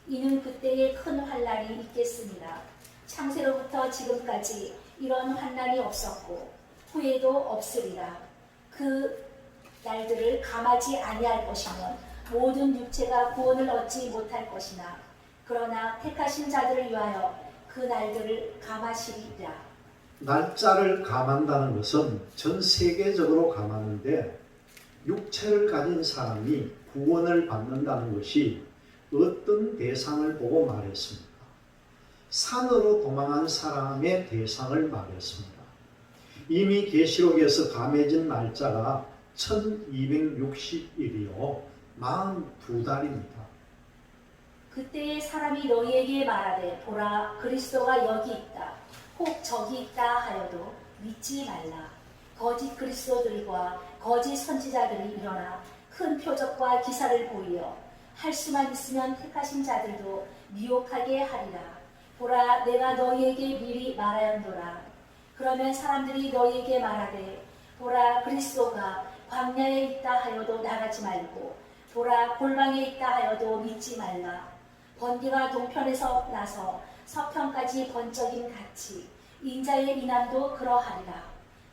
이는 그때에 큰 환난이 있겠습니다. 창세로부터 지금까지 이런 환난이 없었고 후에도 없으리라. 그 날들을 감하지 아니할 것이면 모든 육체가 구원을 얻지 못할 것이나 그러나 택하신 자들을 위하여 그 날들을 감하시리라. 날짜를 감한다는 것은 전 세계적으로 감하는데 육체를 가진 사람이 구원을 받는다는 것이 어떤 대상을 보고 말했습니까? 산으로 도망한 사람의 대상을 말했습니다. 이미 계시록에서 감해진 날짜가 1260일이요 42달입니다. 그때에 사람이 너희에게 말하되 보라 그리스도가 여기 있다 혹 저기 있다 하여도 믿지 말라. 거짓 그리스도들과 거짓 선지자들이 일어나 큰 표적과 기사를 보이어 할 수만 있으면 택하신 자들도 미혹하게 하리라. 보라 내가 너희에게 미리 말하였노라. 그러면 사람들이 너희에게 말하되 보라 그리스도가 광야에 있다 하여도 나가지 말고 보라 골방에 있다 하여도 믿지 말라. 번개가 동편에서 나서 서편까지 번쩍임 같이 인자의 이남도 그러하리라.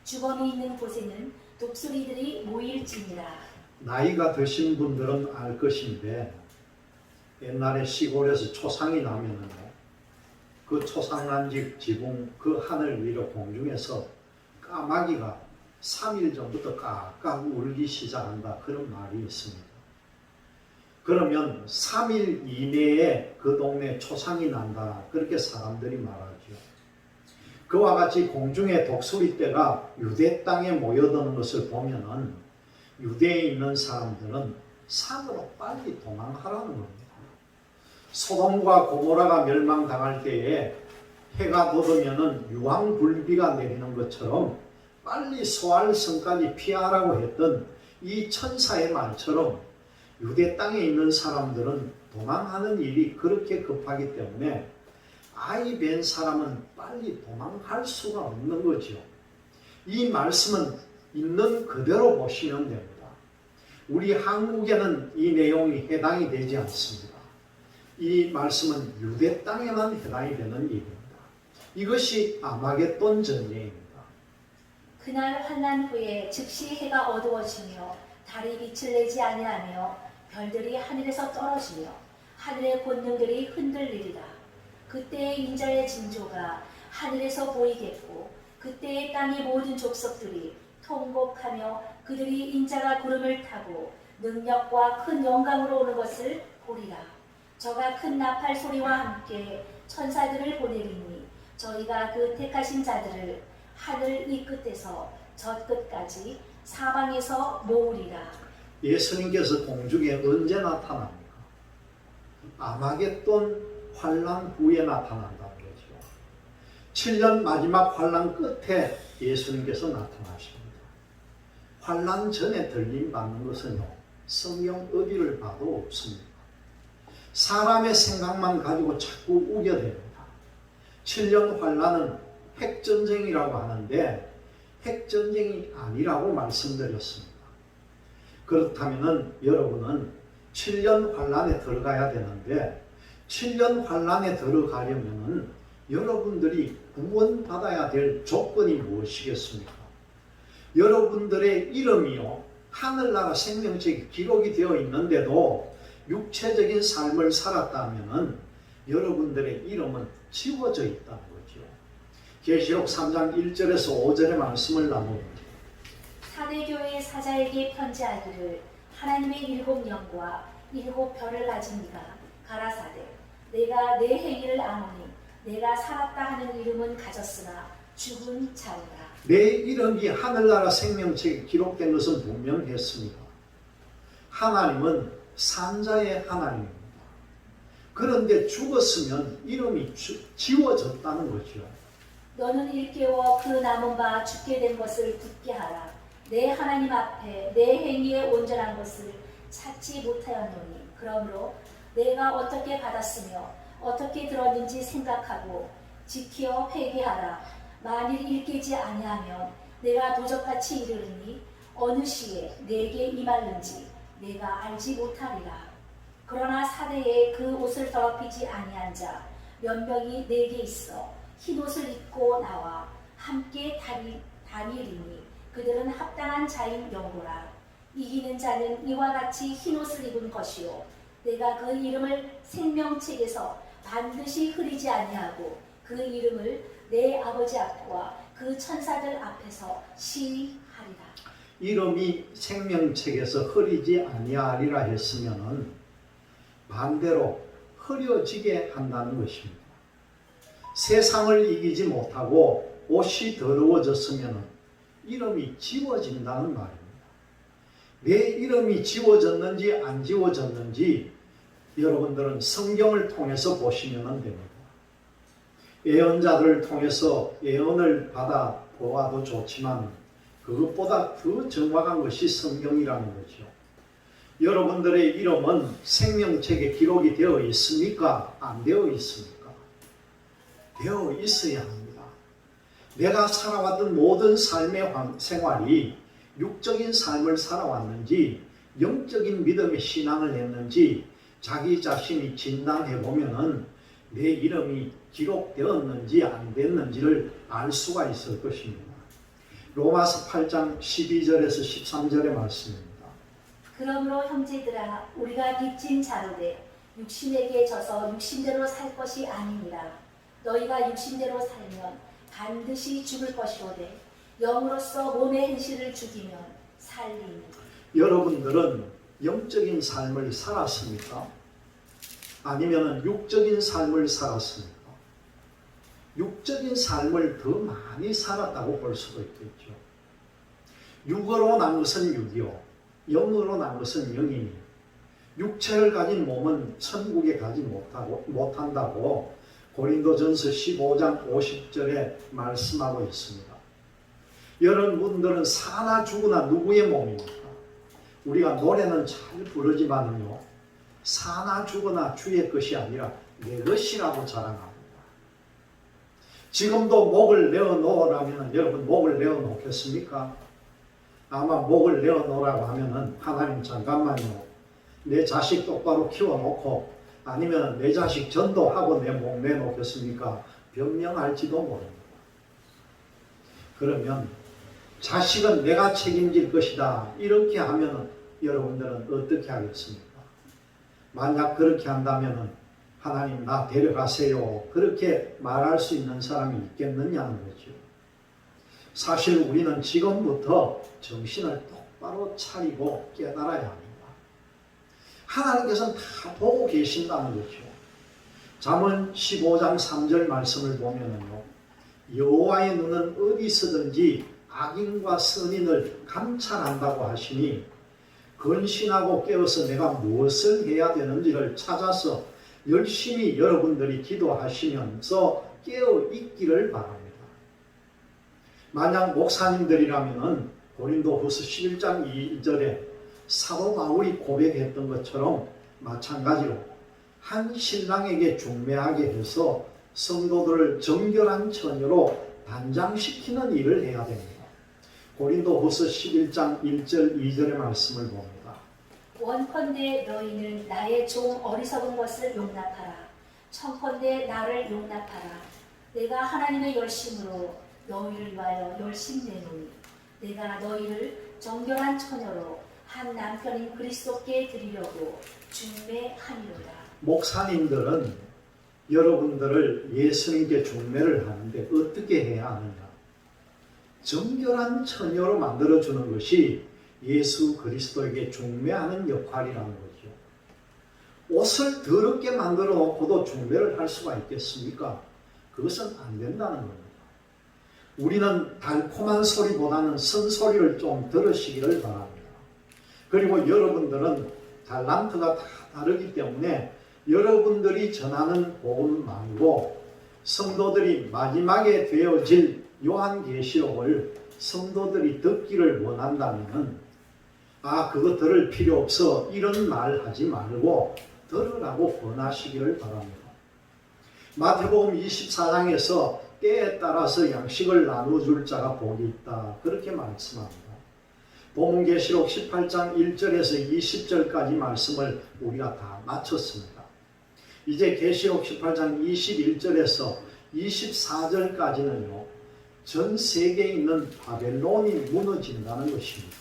주검이 있는 곳에는 독수리들이 모일지니라. 나이가 드신 분들은 알 것인데 옛날에 시골에서 초상이 나면은 그 초상난 집 지붕 그 하늘 위로 공중에서 까마귀가 3일 전부터 깍깍 울기 시작한다 그런 말이 있습니다. 그러면 3일 이내에 그 동네에 초상이 난다 그렇게 사람들이 말하죠. 그와 같이 공중에 독수리떼가 유대 땅에 모여드는 것을 보면은 유대에 있는 사람들은 산으로 빨리 도망하라는 겁니다. 소돔과 고모라가 멸망당할 때에 해가 돋으면은 유황불비가 내리는 것처럼 빨리 소알성까지 피하라고 했던 이 천사의 말처럼 유대 땅에 있는 사람들은 도망하는 일이 그렇게 급하기 때문에 아이 뵌 사람은 빨리 도망할 수가 없는 거죠. 이 말씀은 있는 그대로 보시면 됩니다. 우리 한국에는 이 내용이 해당이 되지 않습니다. 이 말씀은 유대 땅에만 해당이 되는 일입니다. 이것이 아마겟돈 전쟁입니다. 그날 환난 후에 즉시 해가 어두워지며 달이 빛을 내지 아니하며 별들이 하늘에서 떨어지며 하늘의 권능들이 흔들리리라. 그때의 인자의 징조가 하늘에서 보이겠고 그때의 땅의 모든 족속들이 통곡하며 그들이 인자가 구름을 타고 능력과 큰 영광으로 오는 것을 보리라. 저가 큰 나팔 소리와 함께 천사들을 보내리니 저희가 그 택하신 자들을 하늘 이 끝에서 저 끝까지 사방에서 모으리라. 예수님께서 공중에 언제 나타납니까? 아마겟돈 환난 후에 나타난다는 거죠. 7년 마지막 환난 끝에 예수님께서 나타나십니다. 환난 전에 들림받는 것은요, 성경 어디를 봐도 없습니다. 사람의 생각만 가지고 자꾸 우겨댑니다. 7년 환난은 핵전쟁이라고 하는데 핵전쟁이 아니라고 말씀드렸습니다. 그렇다면 여러분은 7년 환난에 들어가야 되는데 7년 환난에 들어가려면 여러분들이 구원받아야 될 조건이 무엇이겠습니까? 여러분들의 이름이요 하늘나라 생명책에 기록이 되어 있는데도 육체적인 삶을 살았다면 여러분들의 이름은 지워져 있다는 거죠. 계시록 3장 1절에서 5절의 말씀을 나눕니다. 사대교회 사자에게 편지하기를 하나님의 일곱 영과 일곱 별을 가진 네가 가라사대 내가 내 행위를 아노니 내가 살았다 하는 이름은 가졌으나 죽은 자로다. 내 이름이 하늘나라 생명책에 기록된 것은 분명했습니다. 하나님은 산자의 하나님입니다. 그런데 죽었으면 이름이 지워졌다는 거죠. 너는 일깨워 그 남은 바 죽게 된 것을 굳게 하라. 내 하나님 앞에 내 행위에 온전한 것을 찾지 못하였노니 그러므로 내가 어떻게 받았으며 어떻게 들었는지 생각하고 지켜 회개하라. 만일 일깨지 아니하면 내가 도적같이 이르리니 어느 시에 내게 임할는지 내가 알지 못하리라. 그러나 사대에 그 옷을 더럽히지 아니한 자 몇 명이 내게 있어 흰 옷을 입고 나와 함께 다니리니 그들은 합당한 자인 영고라. 이기는 자는 이와 같이 흰 옷을 입은 것이요 내가 그 이름을 생명책에서 반드시 흐리지 아니하고 그 이름을 내 아버지 앞과 그 천사들 앞에서 시하리라. 이름이 생명책에서 흐리지 아니하리라 했으면은 반대로 흐려지게 한다는 것입니다. 세상을 이기지 못하고 옷이 더러워졌으면 이름이 지워진다는 말입니다. 내 이름이 지워졌는지 안 지워졌는지 여러분들은 성경을 통해서 보시면 됩니다. 예언자들을 통해서 예언을 받아 보아도 좋지만 그것보다 더 정확한 것이 성경이라는 거죠. 여러분들의 이름은 생명책에 기록이 되어 있습니까? 안 되어 있습니까? 되어 있어야 합니다. 내가 살아왔던 모든 삶의 생활이 육적인 삶을 살아왔는지 영적인 믿음의 신앙을 했는지 자기 자신이 진단해 보면은 내 이름이 기록되었는지 안 됐는지를 알 수가 있을 것입니다. 로마서 8장 12절에서 13절의 말씀입니다. 그러므로 형제들아 우리가 빚진 자로되 육신에게 져서 육신대로 살 것이 아니니라. 너희가 육신대로 살면 반드시 죽을 것이로되 영으로서 몸의 행실을 죽이면 살리니. 여러분들은 영적인 삶을 살았습니까? 아니면 육적인 삶을 살았습니까? 육적인 삶을 더 많이 살았다고 볼 수도 있겠죠. 육으로 난 것은 육이요 영으로 난 것은 영이니 육체를 가진 몸은 천국에 가지 못한다고 고린도전서 15장 50절에 말씀하고 있습니다. 여러분들은 사나 죽으나 누구의 몸입니까? 우리가 노래는 잘 부르지만요 사나 죽으나 주의 것이 아니라 내 것이라고 자랑합니다. 지금도 목을 내어놓으라면 여러분 목을 내어놓겠습니까? 아마 목을 내어놓으라고 하면은 하나님 잠깐만요 내 자식 똑바로 키워놓고 아니면 내 자식 전도하고 내 목 내놓겠습니까? 변명할지도 모릅니다. 그러면 자식은 내가 책임질 것이다 이렇게 하면 여러분들은 어떻게 하겠습니까? 만약 그렇게 한다면 하나님 나 데려가세요 그렇게 말할 수 있는 사람이 있겠느냐는 거죠. 사실 우리는 지금부터 정신을 똑바로 차리고 깨달아야 합니다. 하나님께서는 다 보고 계신다는 거죠. 잠언 15장 3절 말씀을 보면요 여호와의 눈은 어디서든지 악인과 선인을 감찰한다고 하시니 근신하고 깨어서 내가 무엇을 해야 되는지를 찾아서 열심히 여러분들이 기도하시면서 깨어 있기를 바랍니다. 만약 목사님들이라면 고린도후서 11장 2절에 사도 바울이 고백했던 것처럼 마찬가지로 한 신랑에게 중매하게 해서 성도들을 정결한 처녀로 단장시키는 일을 해야 됩니다. 고린도후서 11장 1절 2절의 말씀을 봅니다. 원컨대 너희는 나의 종 어리석은 것을 용납하라. 청컨대 나를 용납하라. 내가 하나님의 열심으로 너희를 위하여 열심 내노니 내가 너희를 정결한 처녀로 한 남편인 그리스도께 드리려고 중매하니로다. 목사님들은 여러분들을 예수님께 중매를 하는데 어떻게 해야 하느냐? 정결한 처녀로 만들어주는 것이 예수 그리스도에게 중매하는 역할이라는 거죠. 옷을 더럽게 만들어 놓고도 중매를 할 수가 있겠습니까? 그것은 안 된다는 겁니다. 우리는 달콤한 소리보다는 선소리를 좀 들으시기를 바랍니다. 그리고 여러분들은 탤런트가 다 다르기 때문에 여러분들이 전하는 복음 말고 성도들이 마지막에 되어질 요한계시록을 성도들이 듣기를 원한다면 그거 들을 필요 없어 이런 말 하지 말고 들으라고 권하시기를 바랍니다. 마태복음 24장에서 때에 따라서 양식을 나눠줄 자가 복이 있다 그렇게 말씀합니다. 복음계시록 18장 1절에서 20절까지 말씀을 우리가 다 마쳤습니다. 이제 계시록 18장 21절에서 24절까지는요 전 세계에 있는 바벨론이 무너진다는 것입니다.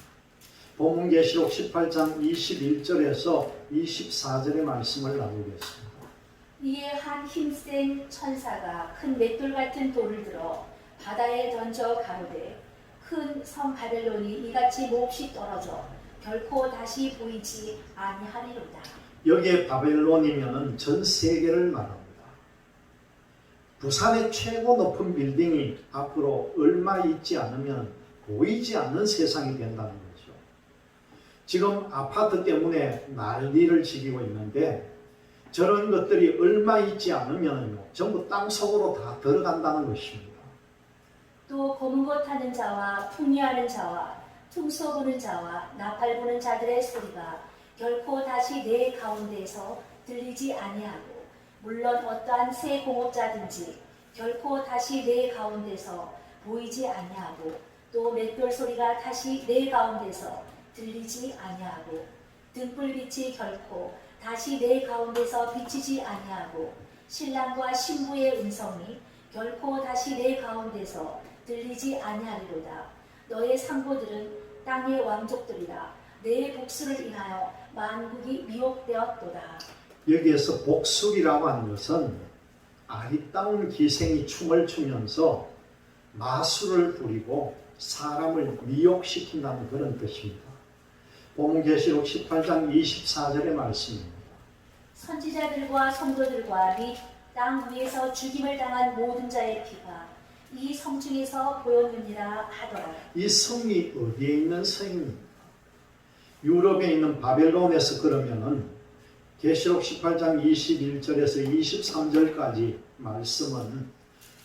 복음계시록 18장 21절에서 24절의 말씀을 나누겠습니다. 이에 한 힘센 천사가 큰 맷돌 같은 돌을 들어 바다에 던져 가로되 큰 성 바벨론이 이같이 몹시 떨어져 결코 다시 보이지 아니하리로다. 여기에 바벨론이면 전 세계를 말합니다. 부산의 최고 높은 빌딩이 앞으로 얼마 있지 않으면 보이지 않는 세상이 된다는 거죠. 지금 아파트 때문에 난리를 지기고 있는데 저런 것들이 얼마 있지 않으면 전부 땅속으로 다 들어간다는 것입니다. 또 검은 것 타는 자와 풍류하는 자와 퉁소 부는 자와 나팔 부는 자들의 소리가 결코 다시 내 가운데에서 들리지 아니하고 물론 어떠한 새 공업자든지 결코 다시 내 가운데서 보이지 아니하고 또 맷돌 소리가 다시 내 가운데서 들리지 아니하고 등불빛이 결코 다시 내 가운데서 비치지 아니하고 신랑과 신부의 음성이 결코 다시 내 가운데서 들리지 아니하리로다. 너의 상보들은 땅의 왕족들이라. 내 복수를 인하여 만국이 미혹되었도다. 여기에서 복술이라고 하는 것은 아리따운 기생이 춤을 추면서 마술을 부리고 사람을 미혹시킨다는 그런 뜻입니다. 복음계시록 18장 24절의 말씀입니다. 선지자들과 성도들과 및 땅 위에서 죽임을 당한 모든 자의 피가 이 성중에서 보였느니라 하더라. 이 성이 어디에 있는 성입니까? 유럽에 있는 바벨론에서 그러면은 계시록 18장 21절에서 23절까지 말씀은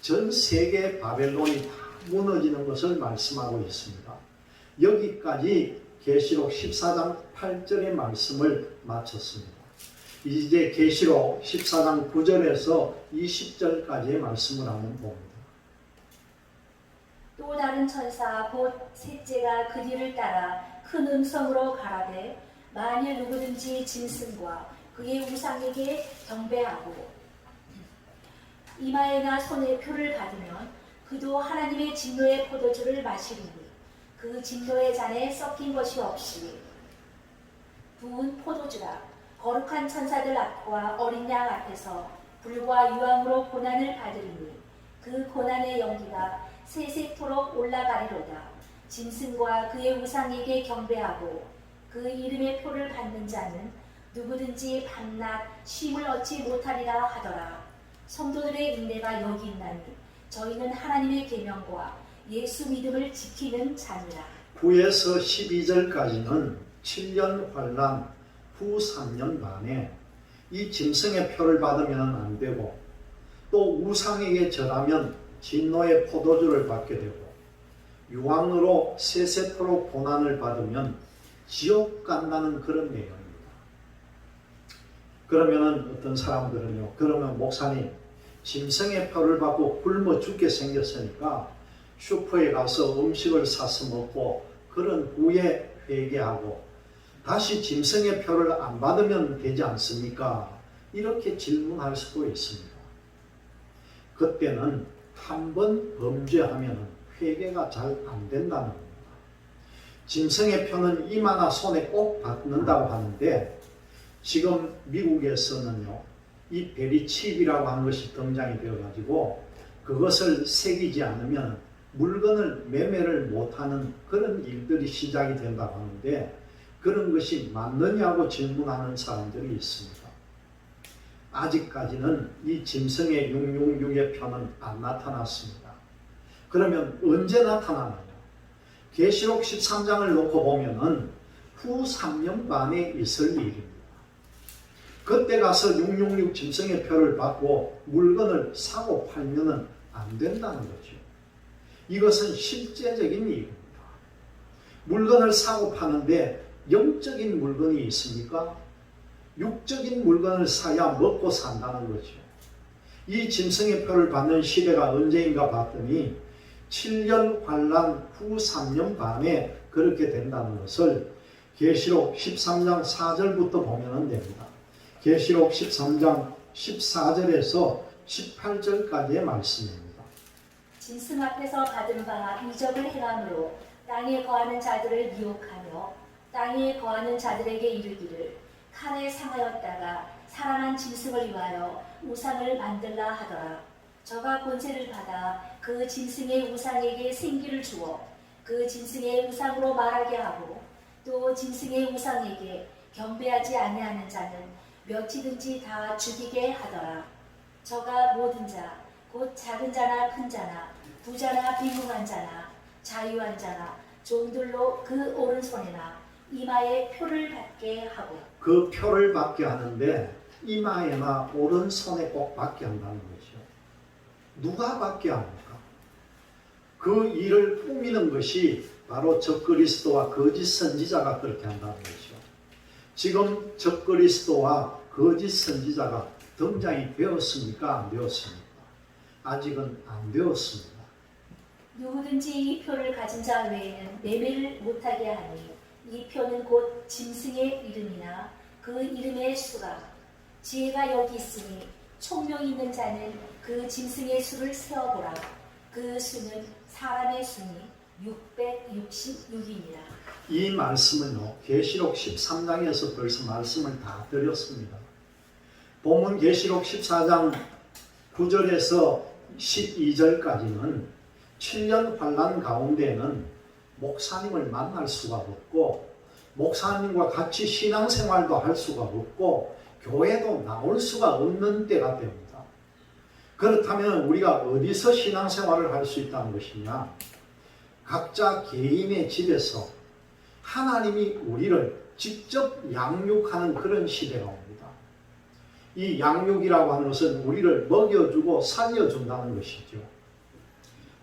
전 세계 바벨론이 다 무너지는 것을 말씀하고 있습니다. 여기까지 계시록 14장 8절의 말씀을 마쳤습니다. 이제 계시록 14장 9절에서 20절까지의 말씀을 한번 봅니다. 또 다른 천사 곧 셋째가 그 뒤를 따라 큰 음성으로 가라되 만일 누구든지 짐승과 그의 우상에게 경배하고 이마에나 손에 표를 받으면 그도 하나님의 진노의 포도주를 마시리니 그 진노의 잔에 섞인 것이 없이 부은 포도주라. 거룩한 천사들 앞과 어린 양 앞에서 불과 유황으로 고난을 받으리니 그 고난의 연기가 세세토록 올라가리로다. 짐승과 그의 우상에게 경배하고 그 이름의 표를 받는 자는 누구든지 밤낮 쉼을 얻지 못하리라 하더라. 성도들의 인내가 여기 있나니 저희는 하나님의 계명과 예수 믿음을 지키는 자니라. 9에서 12절까지는 7년 환란 후 3년 만에 이 짐승의 표를 받으면 안 되고 또 우상에게 절하면 진노의 포도주를 받게 되고 유황으로 세세토록 고난을 받으면 지옥 간다는 그런 내용입니다. 그러면은 어떤 사람들은요, 그러면 목사님 짐승의 표를 받고 굶어 죽게 생겼으니까 슈퍼에 가서 음식을 사서 먹고 그런 후에 회개하고 다시 짐승의 표를 안 받으면 되지 않습니까? 이렇게 질문할 수도 있습니다. 그때는 한 번 범죄하면 회개가 잘 안 된다는 겁니다. 짐승의 표는 이마나 손에 꼭 받는다고 하는데 지금 미국에서는요, 이 베리칩이라고 하는 것이 등장이 되어가지고 그것을 새기지 않으면 물건을 매매를 못하는 그런 일들이 시작이 된다고 하는데 그런 것이 맞느냐고 질문하는 사람들이 있습니다. 아직까지는 이 짐승의 666의 표는 안 나타났습니다. 그러면 언제 나타나느냐? 계시록 13장을 놓고 보면은 후 3년 반에 있을 일입니다. 그때 가서 666 짐승의 표를 받고 물건을 사고 팔면은 안 된다는 거죠. 이것은 실제적인 일입니다. 물건을 사고 파는데 영적인 물건이 있습니까? 육적인 물건을 사야 먹고 산다는 거죠. 이 짐승의 표를 받는 시대가 언제인가 봤더니 7년 환란 후 3년 반에 그렇게 된다는 것을 계시록 13장 4절부터 보면 됩니다. 계시록 13장 14절에서 18절까지의 말씀입니다. 짐승 앞에서 받은 바 이적을 행함으로 땅에 거하는 자들을 미혹하며 땅에 거하는 자들에게 이르기를 칼에 상하였다가 살아난 짐승을 위하여 우상을 만들라 하더라. 저가 권세를 받아 그 짐승의 우상에게 생기를 주어 그 짐승의 우상으로 말하게 하고 또 짐승의 우상에게 경배하지 아니하는 자는 몇이든지 다 죽이게 하더라. 저가 모든 자, 곧 작은 자나 큰 자나 부자나 빈궁한 자나 자유한 자나 종들로 그 오른손에나 이마에 표를 받게 하고 그 표를 받게 하는데 이마에나 오른손에 꼭 받게 한다는 거죠. 누가 받게 합니까? 그 일을 꾸미는 것이 바로 적그리스도와 거짓 선지자가 그렇게 한다는 거죠. 지금 적그리스도와 거짓 선지자가 등장이 되었습니까? 안 되었습니까? 아직은 안 되었습니다. 누구든지 이 표를 가진 자 외에는 매매를 못하게 하니 이 표는 곧 짐승의 이름이나 그 이름의 수가 지혜가 여기 있으니 총명 있는 자는 그 짐승의 수를 세어보라. 그 수는 사람의 수니 666이니라. 이 말씀은요, 계시록 13장에서 벌써 말씀을 다 드렸습니다. 본문 계시록 14장 9절에서 12절까지는 7년 환란 가운데는 목사님을 만날 수가 없고 목사님과 같이 신앙생활도 할 수가 없고 교회도 나올 수가 없는 때가 됩니다. 그렇다면 우리가 어디서 신앙생활을 할 수 있다는 것이냐? 각자 개인의 집에서 하나님이 우리를 직접 양육하는 그런 시대가 옵니다. 이 양육이라고 하는 것은 우리를 먹여주고 살려준다는 것이죠.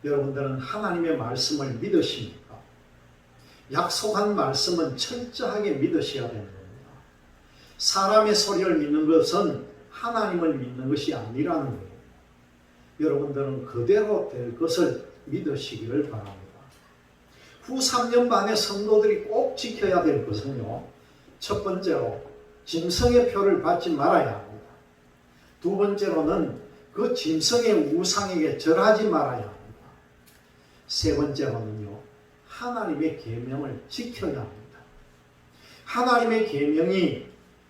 여러분들은 하나님의 말씀을 믿으십니까? 약속한 말씀은 철저하게 믿으셔야 되는 겁니다. 사람의 소리를 믿는 것은 하나님을 믿는 것이 아니라는 거예요. 여러분들은 그대로 될 것을 믿으시기를 바랍니다. 후 3년 반의 성도들이 꼭 지켜야 될 것은요, 첫 번째로 짐승의 표를 받지 말아야 합니다. 두 번째로는 그 짐승의 우상에게 절하지 말아야 합니다. 세 번째로는요, 하나님의 계명을 지켜야 합니다. 하나님의 계명이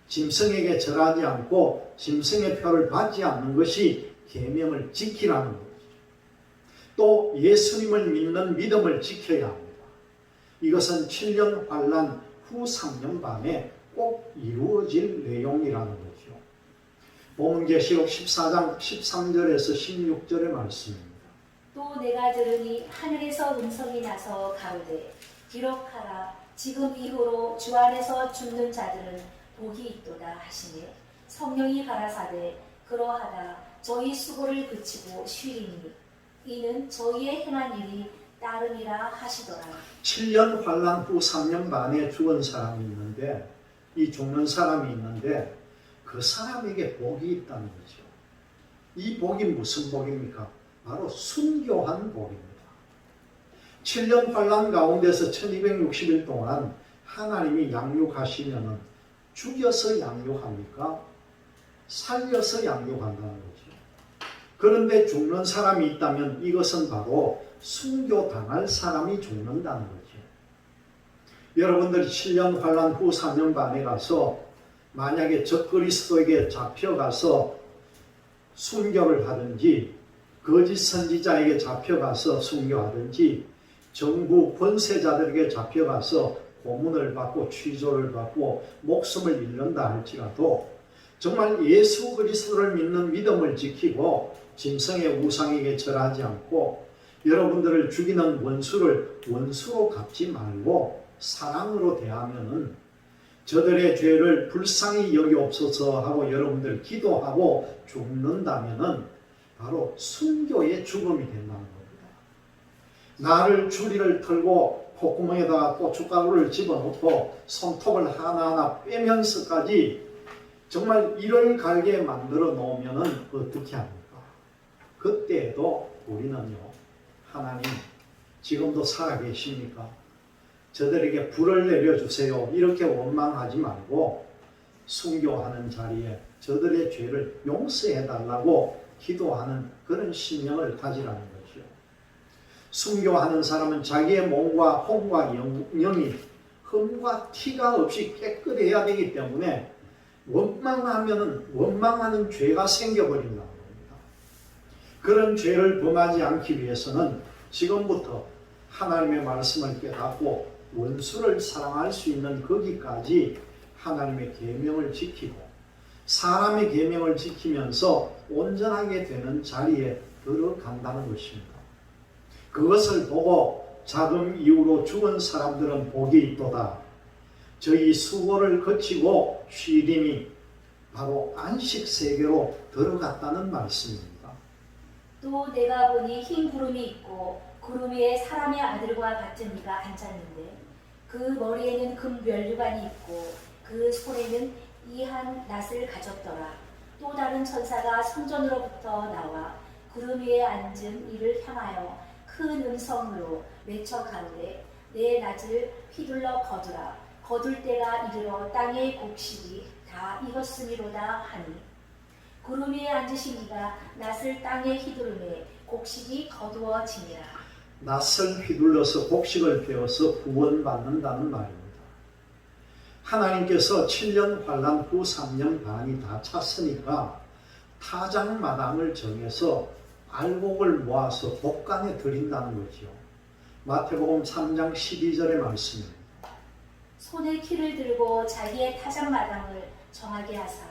짐승에게 절하지 않고 짐승의 표를 받지 않는 것이 계명을 지키라는 거죠. 또 예수님을 믿는 믿음을 지켜야 합니다. 이것은 7년 환란 후 3년 반에 꼭 이루어질 내용이라는 거죠. 본문 계시록 14장 13절에서 16절의 말씀입니다. 또 내가 들으니 하늘에서 음성이 나서 가로되 기록하라. 지금 이후로 주 안에서 죽는 자들은 복이 있도다 하시니 성령이 가라사대 그러하다 저희 수고를 그치고 쉬리니 이는 저희의 행한 일이 따름이라 하시더라. 7년 환란 후 3년 반에 죽은 사람이 있는데 이 죽는 사람이 있는데 그 사람에게 복이 있다는 거죠. 이 복이 무슨 복입니까? 바로 순교한 복입니다. 7년 환란 가운데서 1260일 동안 하나님이 양육하시면은 죽여서 양육합니까? 살려서 양육한다는 거죠. 그런데 죽는 사람이 있다면 이것은 바로 순교당할 사람이 죽는다는 거죠. 여러분들이 7년 환란 후 3년 반에 가서 만약에 적그리스도에게 잡혀가서 순교를 하든지 거짓 선지자에게 잡혀가서 순교하든지 정부 권세자들에게 잡혀가서 고문을 받고 취조를 받고 목숨을 잃는다 할지라도 정말 예수 그리스도를 믿는 믿음을 지키고 짐승의 우상에게 절하지 않고 여러분들을 죽이는 원수를 원수로 갚지 말고 사랑으로 대하면은 저들의 죄를 불쌍히 여기옵소서 하고 여러분들 기도하고 죽는다면은 바로 순교의 죽음이 된다는 겁니다. 나를 주리를 털고 콧구멍에다가 고춧가루를 집어넣고 손톱을 하나하나 빼면서까지 정말 이를 갈게 만들어 놓으면은 어떻게 합니까? 그때도 우리는요, 하나님 지금도 살아계십니까? 저들에게 불을 내려주세요. 이렇게 원망하지 말고 순교하는 자리에 저들의 죄를 용서해달라고 기도하는 그런 신령을 가지라는 거죠. 순교하는 사람은 자기의 몸과 혼과 영이 흠과 티가 없이 깨끗해야 되기 때문에 원망하면은 원망하는 죄가 생겨버린다는 겁니다. 그런 죄를 범하지 않기 위해서는 지금부터 하나님의 말씀을 깨닫고 원수를 사랑할 수 있는 거기까지 하나님의 계명을 지키고 사람의 계명을 지키면서 온전하게 되는 자리에 들어간다는 것입니다. 그것을 보고 자금 이후로 죽은 사람들은 복이 있도다. 저희 수고를 거치고 쉬림이 바로 안식 세계로 들어갔다는 말씀입니다. 또 내가 보니 흰 구름이 있고 구름 위에 사람의 아들과 같은 이가 앉았는데 그 머리에는 금 면류관이 있고 그 손에는 이한 낫을 가졌더라. 또 다른 천사가 성전으로부터 나와 구름 위에 앉은 이를 향하여 큰 음성으로 외쳐 가로되 내 낫을 휘둘러 거두라. 거둘 때가 이르러 땅의 곡식이 다 익었으리로다 하니 구름 위에 앉으신 이가 낫을 땅에 휘두르매 곡식이 거두어지니라. 낫을 휘둘러서 곡식을 베어서 구원받는다는 말입니다. 하나님께서 7년 환란 후 3년 반이 다 찼으니까 타작마당을 정해서 알곡을 모아서 곡간에 드린다는 거죠. 마태복음 3장 12절의 말씀입니다. 손에 키를 들고 자기의 타작마당을 정하게 하사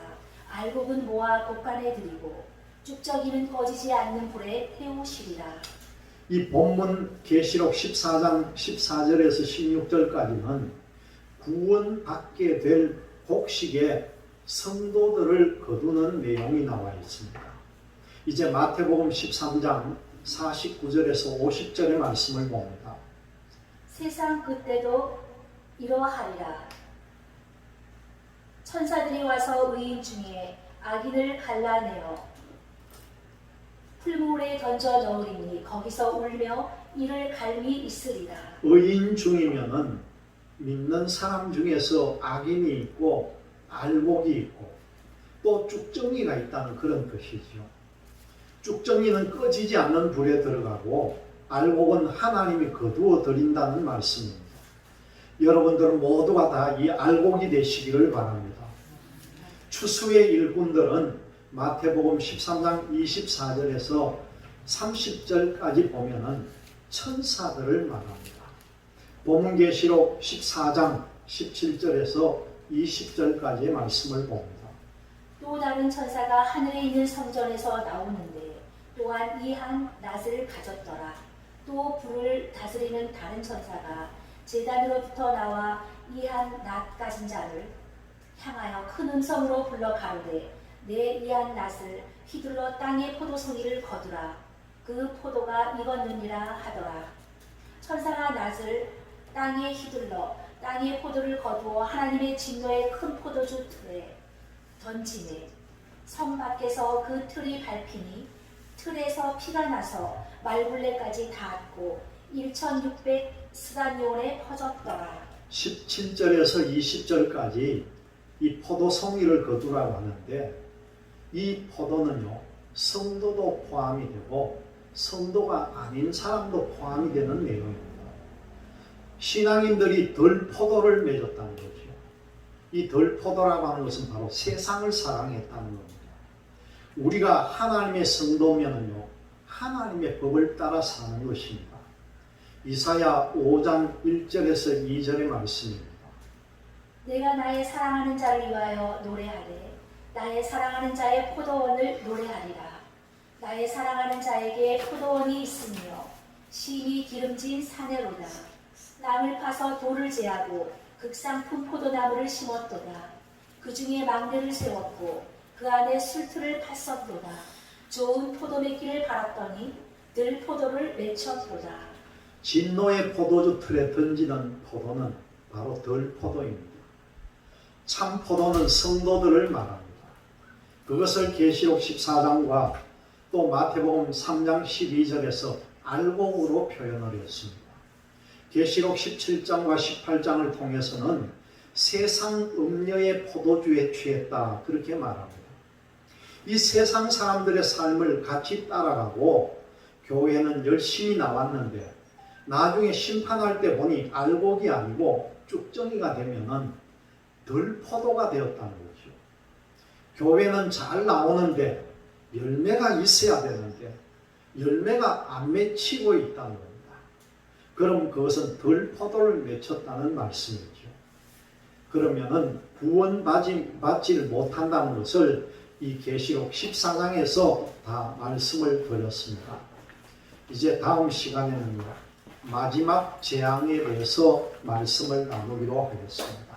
알곡은 모아 곡간에 드리고 쭉저기는 꺼지지 않는 불에 태우시리라. 이 본문 계시록 14장 14절에서 16절까지는 구원받게 될 곡식에 성도들을 거두는 내용이 나와 있습니다. 이제 마태복음 13장 49절에서 50절의 말씀을 봅니다. 세상 그때도 이러하리라. 천사들이 와서 의인 중에 악인을 갈라내어 풀물에 던져 넣으리니 거기서 울며 이를 갈미 있으리라. 의인 중이면은 믿는 사람 중에서 악인이 있고 알곡이 있고 또 쭉정이가 있다는 그런 뜻이죠. 쭉정이는 꺼지지 않는 불에 들어가고 알곡은 하나님이 거두어 드린다는 말씀입니다. 여러분들은 모두가 다 이 알곡이 되시기를 바랍니다. 추수의 일꾼들은 마태복음 13장 24절에서 30절까지 보면은 천사들을 말합니다. 본문계시록 14장 17절에서 20절까지의 말씀을 봅니다. 또 다른 천사가 하늘에 있는 성전에서 나오는데 또한 이 한 낫을 가졌더라. 또 불을 다스리는 다른 천사가 제단으로부터 나와 이 한 낫 가진 자를 향하여 큰 음성으로 불러 가로되 내 이 한 낫을 휘둘러 땅의 포도송이를 거두라. 그 포도가 익었느니라 하더라. 천사가 낫을 땅에 휘둘러 땅의 포도를 거두어 하나님의 진노의 큰 포도주 틀에 던지매 성 밖에서 그 틀이 밟히니 틀에서 피가 나서 말굴레까지 닿았고 1600 스가뇽에 퍼졌더라. 17절에서 20절까지 이 포도송이를 거두라고 하는데 이 포도는요 성도도 포함이 되고 성도가 아닌 사람도 포함이 되는 내용입니다. 신앙인들이 덜 포도를 맺었다는 거죠. 이 덜 포도라고 하는 것은 바로 세상을 사랑했다는 겁니다. 우리가 하나님의 성도면은요 하나님의 법을 따라 사는 것입니다. 이사야 5장 1절에서 2절의 말씀입니다. 내가 나의 사랑하는 자를 위하여 노래하되 나의 사랑하는 자의 포도원을 노래하리라. 나의 사랑하는 자에게 포도원이 있으며 심히 기름진 사내로다. 나무를 파서 돌을 제하고 극상품 포도나무를 심었도다. 그 중에 망대를 세웠고 그 안에 술틀을 팠었도다. 좋은 포도맺기를 갈았더니 늘 포도를 맺혔도다. 진노의 포도주 틀에 던지는 포도는 바로 덜 포도입니다. 참 포도는 성도들을 말합니다. 그것을 계시록 14장과 또 마태복음 3장 12절에서 알곡으로 표현을 했습니다. 계시록 17장과 18장을 통해서는 세상 음녀의 포도주에 취했다 그렇게 말합니다. 이 세상 사람들의 삶을 같이 따라가고 교회는 열심히 나왔는데 나중에 심판할 때 보니 알곡이 아니고 쭉정이가 되면은 덜 포도가 되었다는 거죠. 교회는 잘 나오는데 열매가 있어야 되는데 열매가 안 맺히고 있다는 겁니다. 그럼 그것은 덜 포도를 맺혔다는 말씀이죠. 그러면은 구원받지를 못한다는 것을 이 계시록 14장에서 다 말씀을 드렸습니다. 이제 다음 시간에는 마지막 재앙에 대해서 말씀을 나누기로 하겠습니다.